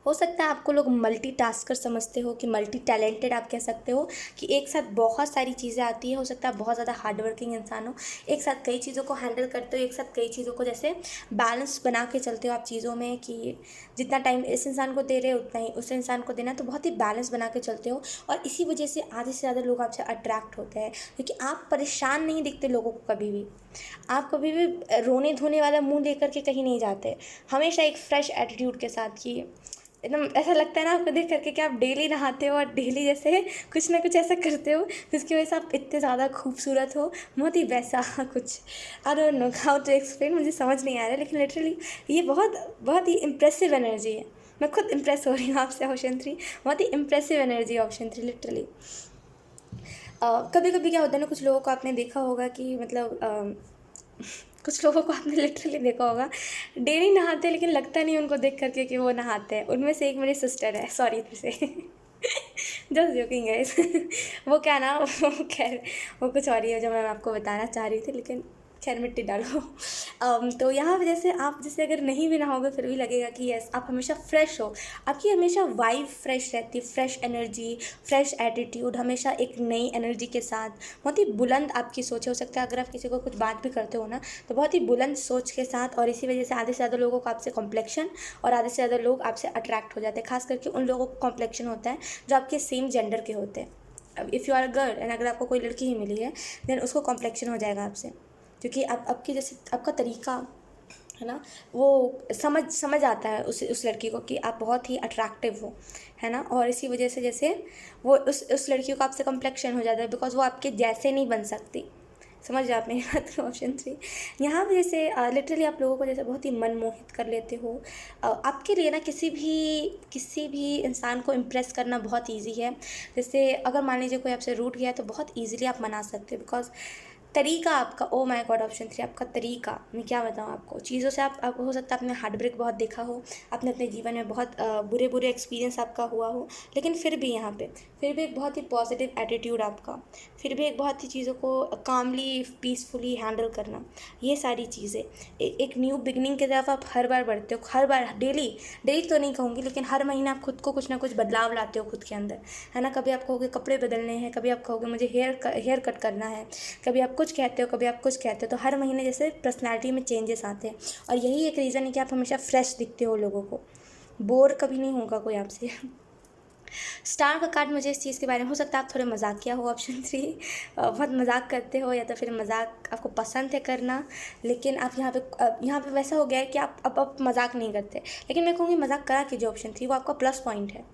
हो सकता है आपको लोग मल्टीटास्कर समझते हो, कि मल्टी टैलेंटेड आप कह सकते हो, कि एक साथ बहुत सारी चीज़ें आती है। हो सकता है आप बहुत ज़्यादा हार्ड वर्किंग इंसान हो, एक साथ कई चीज़ों को हैंडल करते हो, एक साथ कई चीज़ों को जैसे बैलेंस बना के चलते हो आप चीज़ों में, कि जितना टाइम इस इंसान को दे रहे हो उतना ही उस इंसान को देना, तो बहुत ही बैलेंस बना के चलते हो। और इसी वजह से आधे से ज़्यादा लोग आपसे अट्रैक्ट होते हैं, क्योंकि आप परेशान नहीं दिखते लोगों को कभी भी। आप कभी भी रोने धोने वाला मुंह लेकर के कहीं नहीं जाते, हमेशा एक फ्रेश एटीट्यूड के साथ। कि एकदम ऐसा लगता है ना आपको देख करके कि आप डेली नहाते हो और डेली जैसे कुछ ना कुछ ऐसा करते हो जिसकी वजह से आप इतने ज़्यादा खूबसूरत हो, बहुत ही वैसा कुछ। I don't know how to explain, मुझे समझ नहीं आ रहा है, लेकिन लिटरली ये बहुत बहुत ही इम्प्रेसिव एनर्जी है। मैं खुद इम्प्रेस हो रही हूँ आपसे। ऑप्शन 3 बहुत ही इम्प्रेसिव एनर्जी, ऑप्शन 3 लिटरली। कभी कभी क्या होता है ना, कुछ लोगों को आपने देखा होगा कि मतलब कुछ लोगों को आपने लिटरली देखा होगा डेली नहाते, लेकिन लगता नहीं उनको देख करके कि वो नहाते हैं। उनमें से एक मेरी सिस्टर है, सॉरी फिर से जस्ट जोकिंग गाइस। वो क्या ना वो खैर वो कुछ और ही है जो मैं आपको बताना चाह रही थी, लेकिन खैर मिट्टी डालो। तो यहाँ पे जैसे आप जैसे अगर नहीं भी नहाओगे फिर भी लगेगा कि यस आप हमेशा फ्रेश हो, आपकी हमेशा वाइब फ्रेश रहती है, फ्रेश एनर्जी, फ्रेश एटीट्यूड, हमेशा एक नई एनर्जी के साथ। बहुत ही बुलंद आपकी सोच है। हो सकता है अगर आप किसी को कुछ बात भी करते हो ना तो बहुत ही बुलंद सोच के साथ, और इसी वजह से आधे से ज़्यादा लोगों को आपसे कॉम्प्लेक्शन और आधे से ज़्यादा लोग आपसे अट्रैक्ट हो जाते हैं। खास करके उन लोगों को कॉम्प्लेक्शन होता है जो आपके सेम जेंडर के होते हैं। अब if you are a girl and अगर आपको कोई लड़की ही मिली है देन उसको कॉम्प्लेक्शन हो जाएगा आपसे, क्योंकि आप आपकी जैसे आपका तरीका है ना, वो समझ आता है उस लड़की को कि आप बहुत ही अट्रैक्टिव हो, है ना। और इसी वजह से जैसे वो उस लड़की को आपसे कम्प्लेक्शन हो जाता है, बिकॉज वो आपके जैसे नहीं बन सकती। समझ रहे आप मेरी बात को। ऑप्शन 3 यहाँ पे जैसे लिटरली आप लोगों को जैसे बहुत ही मनमोहित कर लेते हो। आपके लिए ना किसी भी इंसान को इम्प्रेस करना बहुत ईजी है। जैसे अगर मान लीजिए कोई आपसे रूठ गया है तो बहुत ईजिली आप मना सकते हो, बिकॉज तरीका आपका, ओ माय गॉड। ऑप्शन 3 आपका तरीका, मैं क्या बताऊँ आपको, चीज़ों से आपको हो सकता है आपने हार्ट ब्रेक बहुत देखा हो, आपने अपने जीवन में बहुत बुरे बुरे एक्सपीरियंस आपका हुआ हो, लेकिन फिर भी यहाँ पे फिर भी एक बहुत ही पॉजिटिव एटीट्यूड आपका, फिर भी एक बहुत ही चीज़ों को कामली पीसफुली हैंडल करना, ये सारी चीज़ें एक न्यू बिगनिंग की तरफ आप हर बार बढ़ते हो। हर बार डेली डेली तो नहीं कहूँगी, लेकिन हर महीने आप खुद को कुछ ना कुछ बदलाव लाते हो खुद के अंदर, है ना। कभी आप कहोगे कपड़े बदलने हैं, कभी आप कहोगे मुझे हेयर कट करना है, कभी आप कुछ कहते हो, कभी आप कुछ कहते हो। तो हर महीने जैसे पर्सनैलिटी में चेंजेस आते हैं, और यही एक रीज़न है कि आप हमेशा फ्रेश दिखते हो, लोगों को बोर कभी नहीं होगा कोई आपसे। स्टार का कार्ड मुझे इस चीज़ के बारे में, हो सकता है आप थोड़े मजाकिया हो, ऑप्शन 3 बहुत मजाक करते हो, या तो फिर मजाक आपको पसंद है करना, लेकिन आप यहाँ पे वैसा हो गया है कि आप अब मजाक नहीं करते। लेकिन मैं कहूँगी मजाक करा कीजिए, ऑप्शन 3 वो आपका प्लस पॉइंट है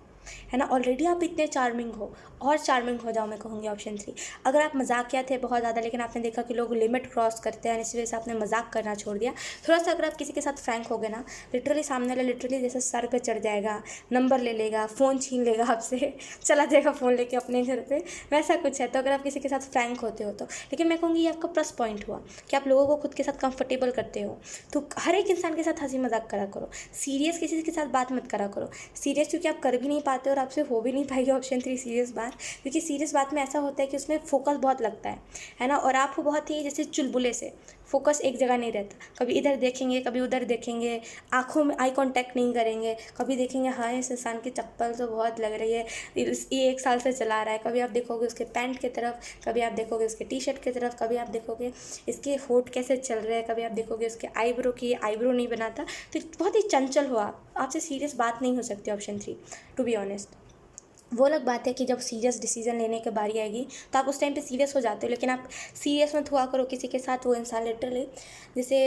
ना। ऑलरेडी आप इतने चार्मिंग हो, और चार्मिंग हो जाओ, मैं कहूँगी ऑप्शन 3। अगर आप मजाकिया थे बहुत ज़्यादा, लेकिन आपने देखा कि लोग लिमिट क्रॉस करते हैं, इसी वजह से आपने मजाक करना छोड़ दिया। थोड़ा सा अगर आप किसी के साथ फ्रैंक हो गए ना, लिटरली सामने वाला लिटरली जैसे सर पे चढ़ जाएगा, नंबर ले लेगा, फ़ोन छीन लेगा आपसे, चला जाएगा फ़ोन लेके अपने घर पे, वैसा कुछ है। तो अगर आप किसी के साथ फ्रैंक होते हो तो, लेकिन मैं कहूँगी ये आपका प्लस पॉइंट हुआ कि आप लोगों को खुद के साथ कंफर्टेबल करते हो। तो हर एक इंसान के साथ हंसी मजाक करा करो, सीरियस किसी के साथ बात मत करा करो। सीरियस क्योंकि आप कर भी नहीं पाते और आपसे हो भी नहीं पाएगी, ऑप्शन 3 सीरियस बात, क्योंकि सीरियस बात में ऐसा होता है कि उसमें फोकस बहुत लगता है ना। और आप हो बहुत ही जैसे चुलबुले से, फोकस एक जगह नहीं रहता, कभी इधर देखेंगे कभी उधर देखेंगे, आँखों में आई कांटेक्ट नहीं करेंगे, कभी देखेंगे हाँ इस इंसान की चप्पल तो बहुत लग रही है, ये 1 साल से चला रहा है, कभी आप देखोगे उसके पैंट की तरफ, कभी आप देखोगे उसके टी शर्ट की तरफ, कभी आप देखोगे इसके होठ कैसे चल रहे हैं, कभी आप देखोगे उसके आईब्रो की आईब्रो नहीं बनाता। तो बहुत ही चंचल हो आप, आपसे सीरियस बात नहीं हो सकती। Option 3 to be honest. वो अलग बात है कि जब सीरियस डिसीजन लेने की बारी आएगी तो आप उस टाइम पे सीरियस हो जाते हो, लेकिन आप सीरियस मत हुआ करो किसी के साथ। वो इंसान लिटरली जैसे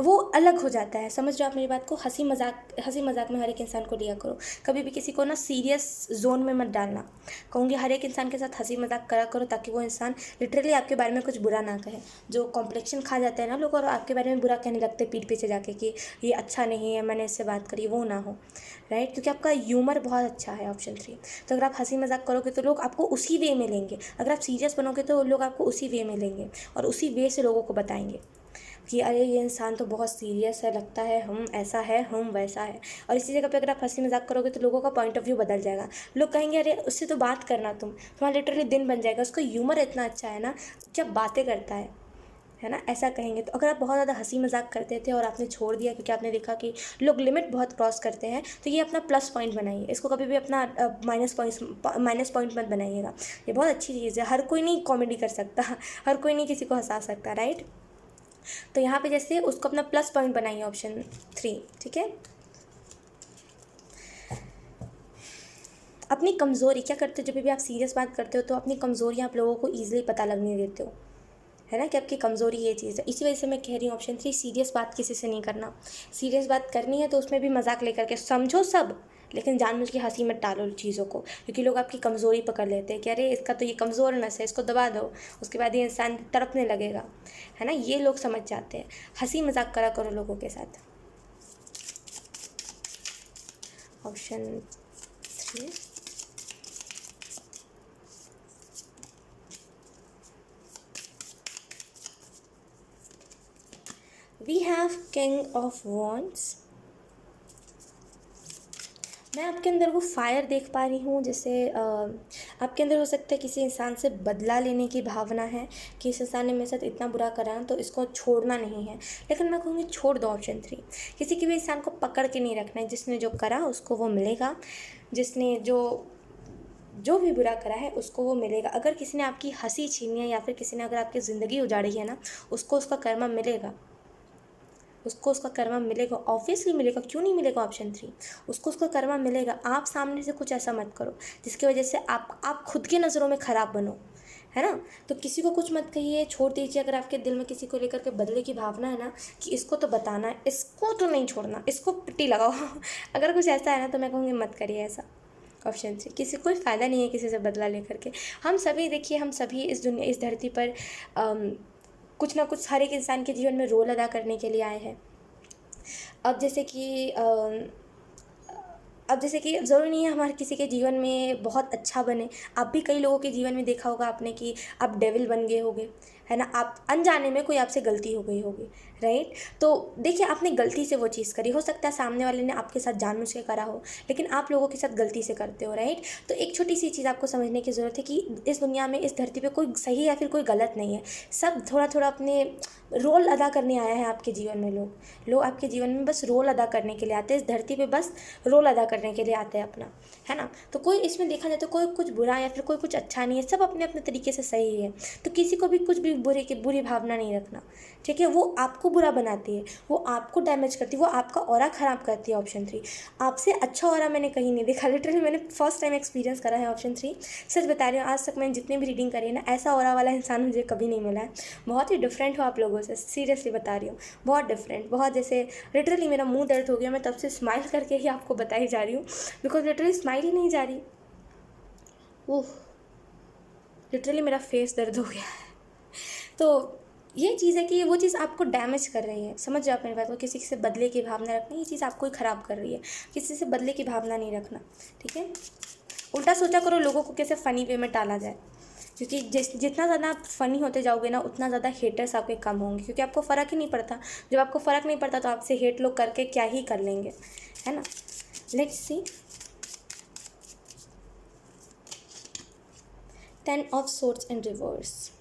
वो अलग हो जाता है, समझ रहे हो आप मेरी बात को। हंसी मजाक में हर एक इंसान को लिया करो, कभी भी किसी को ना सीरियस जोन में मत डालना। कहूँगी हर एक इंसान के साथ हंसी मजाक करा करो ताकि वो इंसान लिटरली आपके बारे में कुछ बुरा ना कहे। जो कॉम्प्लेक्शन खा जाता है ना लोग और आपके बारे में बुरा कहने लगते हैं पीठ पीछे जाके कि ये अच्छा नहीं है, मैंने इससे बात करी, वो ना हो, राइट। क्योंकि आपका ह्यूमर बहुत अच्छा है। ऑप्शन 3। तो अगर आप हंसी मजाक करोगे तो लोग आपको उसी वे में लेंगे, अगर आप सीरियस बनोगे तो लोग आपको उसी वे में लेंगे और उसी वे से लोगों को बताएंगे कि अरे ये इंसान तो बहुत सीरियस है, लगता है हम ऐसा है हम वैसा है। और इसी जगह पे अगर आप हंसी मजाक करोगे तो लोगों का पॉइंट ऑफ व्यू बदल जाएगा, लोग कहेंगे अरे उससे तो बात करना, तुम्हारा लिटरली दिन बन जाएगा, उसका ह्यूमर इतना अच्छा है ना जब बातें करता है ना, ऐसा कहेंगे। तो अगर आप बहुत ज़्यादा हंसी मजाक करते थे और आपने छोड़ दिया क्योंकि आपने देखा कि लोग लिमिट बहुत क्रॉस करते हैं, तो ये अपना प्लस पॉइंट बनाइए, इसको कभी भी अपना माइनस पॉइंट मत बनाइएगा। ये बहुत अच्छी चीज़ है, हर कोई नहीं कॉमेडी कर सकता, हर कोई नहीं किसी को हंसा सकता, राइट। तो यहाँ पे जैसे उसको अपना प्लस पॉइंट बनाइए। ऑप्शन 3, ठीक है। अपनी कमज़ोरी क्या करते हो, जब भी आप सीरियस बात करते हो तो अपनी कमज़ोरी आप लोगों को ईजिली पता लगने देते हो, है ना, कि आपकी कमज़ोरी ये चीज़ है। इसी वजह से मैं कह रही हूँ ऑप्शन 3, सीरियस बात किसी से नहीं करना। सीरियस बात करनी है तो उसमें भी मजाक लेकर के समझो सब, लेकिन जानबूझ के हंसी मत डालो चीज़ों को, क्योंकि लोग आपकी कमज़ोरी पकड़ लेते हैं कि अरे इसका तो ये कमज़ोर नस है, इसको दबा दो, उसके बाद ये इंसान तड़पने लगेगा, है ना, ये लोग समझ जाते हैं। हंसी मजाक करा करो लोगों के साथ। Option 3। We have king of wands. मैं आपके अंदर वो फायर देख पा रही हूँ, जैसे आपके अंदर हो सकता है किसी इंसान से बदला लेने की भावना है कि इस इंसान ने मेरे साथ इतना बुरा करा तो इसको छोड़ना नहीं है, लेकिन मैं कहूँगी छोड़ दो। ऑप्शन 3, किसी के भी इंसान को पकड़ के नहीं रखना है, जिसने जो करा उसको वो मिलेगा, जिसने जो भी बुरा करा है उसको वो मिलेगा। अगर किसी ने आपकी हंसी छीनी है या फिर किसी ने अगर आपकी ज़िंदगी उजाड़ी है ना, उसको उसका कर्मा मिलेगा, उसको उसका कर्मा मिलेगा, ऑब्वियसली मिलेगा, क्यों नहीं मिलेगा। ऑप्शन 3, उसको उसका कर्मा मिलेगा। आप सामने से कुछ ऐसा मत करो जिसकी वजह से आप खुद की नज़रों में ख़राब बनो, है ना। तो किसी को कुछ मत कहिए, छोड़ दीजिए। अगर आपके दिल में किसी को लेकर के बदले की भावना है ना कि इसको तो बताना है, इसको तो नहीं छोड़ना, इसको पिट्टी लगाओ अगर कुछ ऐसा है ना तो मैं कहूँगी मत करिए ऐसा। ऑप्शन 3, किसी कोई फ़ायदा नहीं है किसी से बदला लेकर के। हम सभी देखिए, हम सभी इस धरती पर कुछ ना कुछ हर एक इंसान के जीवन में रोल अदा करने के लिए आए हैं। अब जैसे कि ज़रूरी नहीं है हमारे किसी के जीवन में बहुत अच्छा बने। आप भी कई लोगों के जीवन में देखा होगा आपने कि आप डेविल बन गए होगे, है ना, आप अनजाने में कोई आपसे गलती हो गई होगी, राइट। तो देखिए आपने गलती से वो चीज़ करी, हो सकता है सामने वाले ने आपके साथ जानबूझ के करा हो, लेकिन आप लोगों के साथ गलती से करते हो, राइट। तो एक छोटी सी चीज़ आपको समझने की ज़रूरत है कि इस दुनिया में, इस धरती पे कोई सही या फिर कोई गलत नहीं है। सब थोड़ा थोड़ा अपने रोल अदा करने आया है आपके जीवन में। लोग आपके जीवन में बस रोल अदा करने के लिए आते हैं, इस धरती पे बस रोल अदा करने के लिए आते हैं अपना, है ना। तो कोई इसमें देखा जाए तो कोई कुछ बुरा या फिर कोई कुछ अच्छा नहीं है, सब अपने अपने तरीके से सही है। तो किसी को भी कुछ भी बुरी भावना नहीं रखना, ठीक है। वो आपको बुरा बनाती है, वो आपको डैमेज करती है, वो आपका ऑरा ख़राब करती है। ऑप्शन 3, आपसे अच्छा ऑरा मैंने कहीं नहीं देखा, लिटरली मैंने फर्स्ट टाइम एक्सपीरियंस करा है। ऑप्शन 3, सच बता रही हूँ, आज तक मैंने जितनी भी रीडिंग करी है ना, ऐसा ऑरा वाला इंसान मुझे कभी नहीं मिला है। बहुत ही डिफरेंट हो आप लोगों से, सीरियसली बता रही हूँ, बहुत डिफरेंट, बहुत जैसे लिटरली मेरा मुंह दर्द हो गया। मैं तब से स्माइल करके ही आपको बताई जा रही हूँ, बिकॉज लिटरली स्माइल ही नहीं जा रही। ओह, लिटरली मेरा फेस दर्द हो गया है। तो ये चीज़ है कि वो चीज़ आपको डैमेज कर रही है, समझ जाओ आप मेरी बात को। किसी से बदले की भावना रखना, ये चीज़ आपको ही ख़राब कर रही है। किसी से बदले की भावना नहीं रखना, ठीक है। उल्टा सोचा करो लोगों को कैसे फ़नी वे में टाला जाए, क्योंकि जितना ज़्यादा आप फ़नी होते जाओगे ना, उतना ज़्यादा हेटर्स आपके कम होंगे, क्योंकि आपको फ़र्क ही नहीं पड़ता। जब आपको फ़र्क नहीं पड़ता तो आपसे हेट लोग करके क्या ही कर लेंगे, है ना। Let's see, 10 of swords in reverse.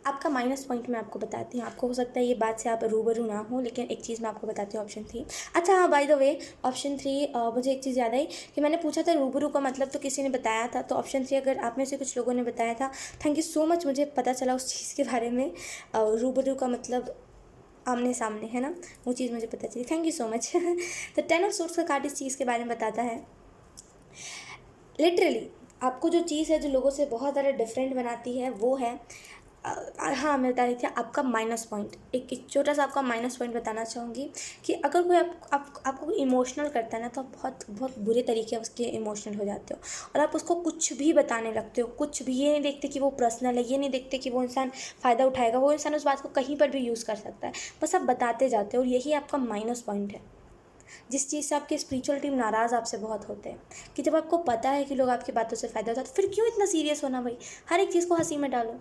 आपका माइनस पॉइंट मैं आपको बताती हूँ। आपको हो सकता है ये बात से आप रूबरू ना हो, लेकिन एक चीज़ मैं आपको बताती हूँ ऑप्शन 3। अच्छा हाँ, बाय द वे ऑप्शन 3, मुझे एक चीज़ याद आई कि मैंने पूछा था रूबरू का मतलब तो किसी ने बताया था, तो ऑप्शन 3 अगर आप में से कुछ लोगों ने बताया था, थैंक यू सो मच, मुझे पता चला उस चीज़ के बारे में। रूबरू का मतलब आमने सामने, है ना, वो चीज़ मुझे पता चली, थैंक यू सो मच। तो 10 ऑफ सोर्स का कार्ड इस चीज़ के बारे में बताता है, लिटरली आपको जो चीज़ है जो लोगों से बहुत ज़्यादा डिफरेंट बनाती है वो है, हाँ मैं बता रही थी आपका माइनस पॉइंट। एक छोटा सा आपका माइनस पॉइंट बताना चाहूँगी कि अगर कोई आपको इमोशनल करता है ना, तो आप बहुत बहुत बुरे तरीके उसके इमोशनल हो जाते हो, और आप उसको कुछ भी बताने लगते हो, कुछ भी, ये नहीं देखते कि वो पर्सनल है, ये नहीं देखते कि वो इंसान फ़ायदा उठाएगा, वो इंसान उस बात को कहीं पर भी यूज़ कर सकता है, बस आप बताते जाते हो, और यही आपका माइनस पॉइंट है, जिस चीज़ से आपकी स्पिरिचुअल टीम नाराज़ आपसे बहुत होते हैं, कि जब आपको पता है कि लोग आपकी बातों से फ़ायदा उठाते, फिर क्यों इतना सीरियस होना भाई, हर एक चीज़ को हंसी में डालो,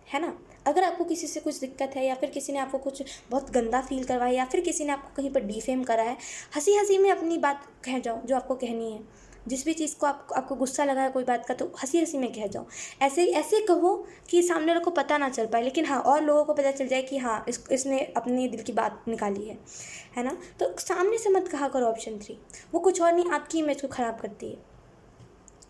है ना। अगर आपको किसी से कुछ दिक्कत है, या फिर किसी ने आपको कुछ बहुत गंदा फील करवाया, या फिर किसी ने आपको कहीं पर डिफेम करा है, हंसी हंसी में अपनी बात कह जाओ जो आपको कहनी है। जिस भी चीज़ को आपको गुस्सा लगा है कोई बात का, तो हंसी हंसी में कह जाओ, ऐसे ऐसे कहो कि सामने वाले को पता ना चल पाए, लेकिन हाँ और लोगों को पता चल जाए कि हाँ इसने अपने दिल की बात निकाली है ना। तो सामने से मत कहा करो ऑप्शन 3, वो कुछ और नहीं, आपकी इमेज को ख़राब करती है,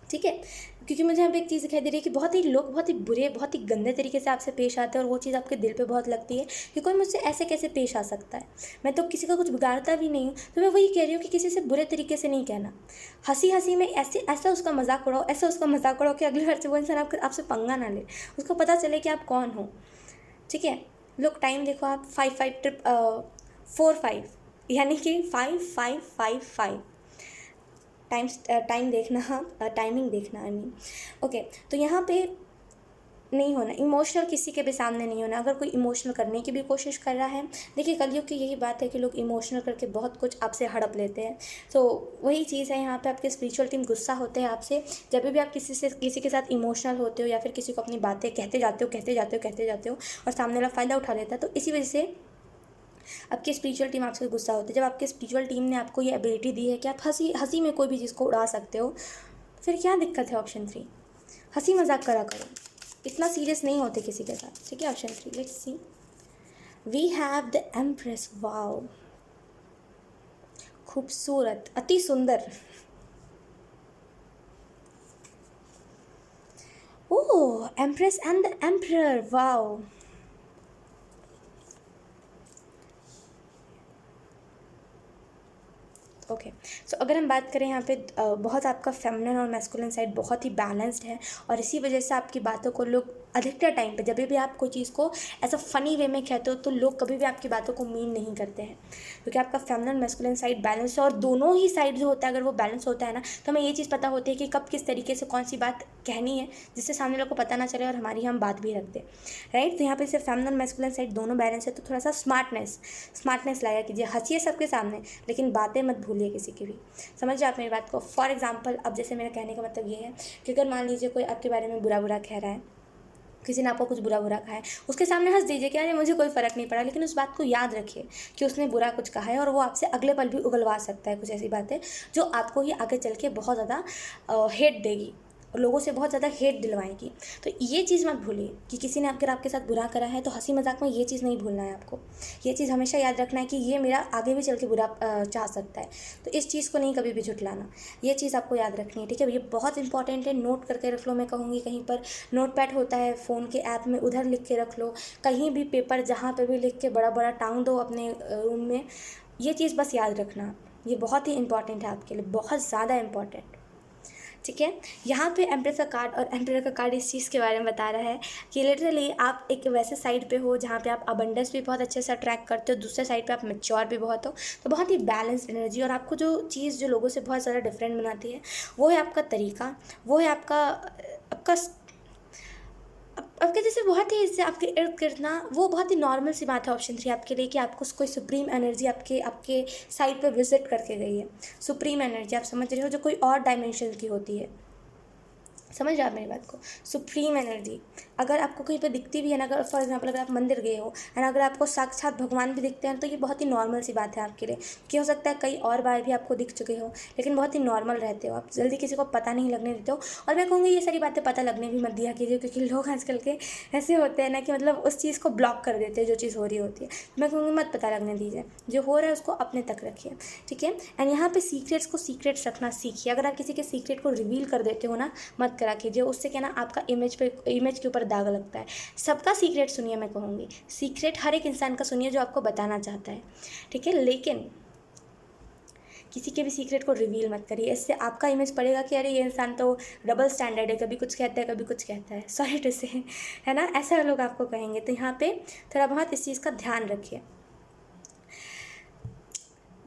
ठीक है। क्योंकि मुझे यहाँ पे एक चीज़ दिखाई दे रही है कि बहुत ही लोग बहुत ही बुरे, बहुत ही गंदे तरीके से आपसे पेश आते हैं, और वो चीज़ आपके दिल पे बहुत लगती है कि कोई मुझसे ऐसे कैसे पेश आ सकता है। मैं तो किसी का कुछ बिगाड़ता भी नहीं हूँ, तो मैं वही कह रही हूँ कि किसी से बुरे तरीके से नहीं कहना, हंसी हंसी में ऐसे ऐसा उसका मजाक उड़ाओ, ऐसा उसका मजाक उड़ाओ कि अगली बार से वो इंसान आपसे पंगा ना ले, उसको पता चले कि आप कौन हो, ठीक है। लोग टाइम देखो आप, 4 5, यानी कि 5 5 5 5, टाइम देखना, हाँ टाइमिंग देखना, आई मीन, ओके। तो यहाँ पे नहीं होना इमोशनल, किसी के भी सामने नहीं होना। अगर कोई इमोशनल करने की भी कोशिश कर रहा है, देखिए कलयुग की यही बात है कि लोग इमोशनल करके बहुत कुछ आपसे हड़प लेते हैं। तो वही चीज़ है यहाँ पे, आपके स्पिरिचुअल टीम गुस्सा होते हैं आपसे जब भी आप किसी के साथ इमोशनल होते हो, या फिर किसी को अपनी बातें कहते जाते हो, और सामने वाला फ़ायदा उठा लेता है। तो इसी वजह से आपकी स्पिरिचुअल टीम आपसे गुस्सा होती है। जब आपकी स्पिरिचुअल टीम ने आपको ये एबिलिटी दी है कि आप हंसी हंसी में कोई भी चीज़ को उड़ा सकते हो, फिर क्या दिक्कत है ऑप्शन 3, हंसी मजाक करा करो, इतना सीरियस नहीं होते किसी के साथ, ठीक है। Option 3, let's see, we have the empress, wow, खूबसूरत, अति सुंदर, oh empress and the emperor, wow. Okay, so अगर हम बात करें यहाँ पे, बहुत आपका फेमिनिन और मैस्कुलिन साइड बहुत ही बैलेंस्ड है, और इसी वजह से आपकी बातों को लोग अधिकतर टाइम पे, जब भी आप कोई चीज़ को ऐसा फ़नी वे में कहते हो, तो लोग कभी भी आपकी बातों को मीन नहीं करते हैं, क्योंकि आपका फेमिनिन मैस्कुलिन साइड बैलेंस है। और दोनों ही साइड जो होता है, अगर वो बैलेंस होता है ना, तो हमें ये चीज़ पता होती है कि कब किस तरीके से कौन सी बात कहनी है, जिससे सामने लोग को पता ना चले और हमारी हम बात भी रख दें, राइट। तो यहाँ पे सिर्फ फेमिनिन मैस्कुलिन साइड दोनों बैलेंस है, तो थोड़ा सा स्मार्टनेस लाया कीजिए, हंसिए सबके सामने, लेकिन बातें मत भूलिए किसी की भी, समझ जाए आप मेरी बात को। फॉर एग्जाम्पल, अब जैसे मेरा कहने का मतलब ये है कि अगर मान लीजिए कोई आपके बारे में बुरा कह रहा है, किसी ने आपको कुछ बुरा कहा है, उसके सामने हंस दीजिए कि अरे मुझे कोई फ़र्क नहीं पड़ा, लेकिन उस बात को याद रखिए कि उसने बुरा कुछ कहा है, और वो आपसे अगले पल भी उगलवा सकता है कुछ ऐसी बातें जो आपको ही आगे चल के बहुत ज़्यादा हेट देगी, और लोगों से बहुत ज़्यादा हेट दिलवाएगी। तो ये चीज़ मत भूलिए कि किसी ने अगर आपके साथ बुरा करा है, तो हंसी मजाक में ये चीज़ नहीं भूलना है आपको, ये चीज़ हमेशा याद रखना है कि ये मेरा आगे भी चल के बुरा चाह सकता है, तो इस चीज़ को नहीं कभी भी झुठलाना, ये चीज़ आपको याद रखनी है, ठीक है। ये बहुत इंपॉर्टेंट है, नोट करके रख लो, मैं कहूँगी कहीं पर नोट पैड होता है फ़ोन के ऐप में, उधर लिख के रख लो, कहीं भी पेपर जहाँ पर भी लिख के बड़ा बड़ा टांग दो अपने रूम में, ये चीज़ बस याद रखना, ये बहुत ही इंपॉर्टेंट है आपके लिए, बहुत ज़्यादा इंपॉर्टेंट, ठीक है। यहाँ पे एम्प्रेस का कार्ड और एम्परर का कार्ड इस चीज़ के बारे में बता रहा है कि लिटरली आप एक वैसे साइड पे हो जहाँ पे आप अबंडेंस भी बहुत अच्छे से अट्रैक्ट करते हो, दूसरे साइड पे आप मैच्योर भी बहुत हो, तो बहुत ही बैलेंस्ड एनर्जी। और आपको जो चीज़ जो लोगों से बहुत ज़्यादा डिफरेंट बनाती है, वो है आपका तरीका, वो है आपका आपका आपके जैसे बहुत ही इससे आपके इर्द गिर्द ना, वो बहुत ही नॉर्मल सी बात है ऑप्शन 3 आपके लिए, कि आपको कोई सुप्रीम एनर्जी आपके आपके साइड पे विजिट करके गई है। सुप्रीम एनर्जी आप समझ रहे हो, जो कोई और डायमेंशन की होती है, समझ रहे आप मेरी बात को। सुप्रीम एनर्जी अगर आपको कहीं पे दिखती भी है ना, अगर फॉर एग्जांपल अगर आप मंदिर गए हो एंड अगर आपको साक्षात भगवान भी दिखते हैं तो ये बहुत ही नॉर्मल सी बात है आपके लिए, कि हो सकता है कई और बार भी आपको दिख चुके हो, लेकिन बहुत ही नॉर्मल रहते हो आप, जल्दी किसी को पता नहीं लगने देते हो। और मैं कहूँगी ये सारी बातें पता लगने भी मत दिया कीजिए, क्योंकि लोग आजकल के ऐसे होते हैं ना कि मतलब उस चीज़ को ब्लॉक कर देते हैं जो चीज़ हो रही होती है। मैं कहूँगी मत पता लगने दीजिए, जो हो रहा है उसको अपने तक रखिए, ठीक है। एंड यहाँ पे सीक्रेट्स को सीक्रेट्स रखना सीखिए। अगर आप किसी के सीक्रेट को रिवील कर देते हो ना, मत करा कीजिए, उससे क्या ना आपका इमेज के ऊपर दाग लगता है। सबका सीक्रेट सुनिए, मैं कहूँगी सीक्रेट हर एक इंसान का सुनिए जो आपको बताना चाहता है, ठीक है, लेकिन किसी के भी सीक्रेट को रिवील मत करिए। इससे आपका इमेज पड़ेगा कि अरे ये इंसान तो डबल स्टैंडर्ड है, कभी कुछ कहता है कभी कुछ कहता है, सॉरी टू से, है ना, ऐसा लोग आपको कहेंगे। तो यहाँ पे थोड़ा बहुत इस चीज़ का ध्यान रखिए।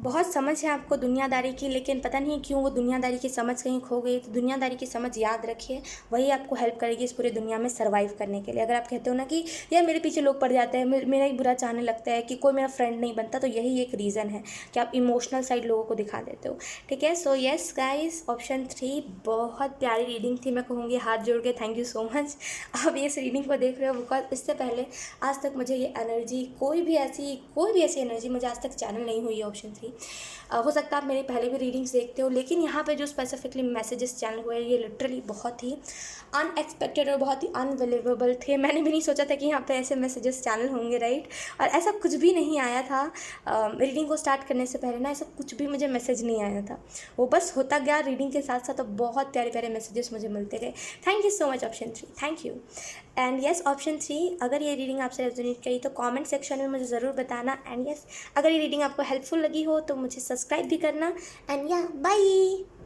बहुत समझ है आपको दुनियादारी की, लेकिन पता नहीं क्यों वो दुनियादारी की समझ कहीं खो गई। तो दुनियादारी की समझ याद रखिए, वही आपको हेल्प करेगी इस पूरी दुनिया में सर्वाइव करने के लिए। अगर आप कहते हो ना कि यार मेरे पीछे लोग पड़ जाते हैं, मेरा ही बुरा चाहने लगता है, कि कोई मेरा फ्रेंड नहीं बनता, तो यही एक रीज़न है कि आप इमोशनल साइड लोगों को दिखा देते हो, ठीक है। सो येस गाइस, ऑप्शन 3 बहुत प्यारी रीडिंग थी, मैं कहूँगी हाथ जोड़ के थैंक यू सो मच आप इस रीडिंग को देख रहे हो, बिकॉज इससे पहले आज तक मुझे ये एनर्जी कोई भी ऐसी एनर्जी मुझे आज तक चैनल नहीं हुई है ऑप्शन 3। हो सकता है आप मेरी पहले भी रीडिंग्स देखते हो, लेकिन यहाँ पे जो स्पेसिफिकली मैसेजेस चैनल हुए ये लिटरली बहुत ही अनएक्सपेक्टेड और बहुत ही अनबिलीवेबल थे। मैंने भी नहीं सोचा था कि यहाँ पे ऐसे मैसेजेस चैनल होंगे, राइट। और ऐसा कुछ भी नहीं आया था रीडिंग को स्टार्ट करने से पहले ना, ऐसा कुछ भी मुझे मैसेज नहीं आया था, वो बस होता गया रीडिंग के साथ साथ, तो बहुत प्यारे प्यारे मैसेजेस मुझे मिलते गए। Thank you so much option 3, thank you. And yes option 3, अगर ये रीडिंग आपसे रेजोनेट करी तो कमेंट सेक्शन में मुझे ज़रूर बताना। एंड येस अगर ये रीडिंग आपको हेल्पफुल लगी हो तो मुझे सब्सक्राइब भी करना। एंड या बाय।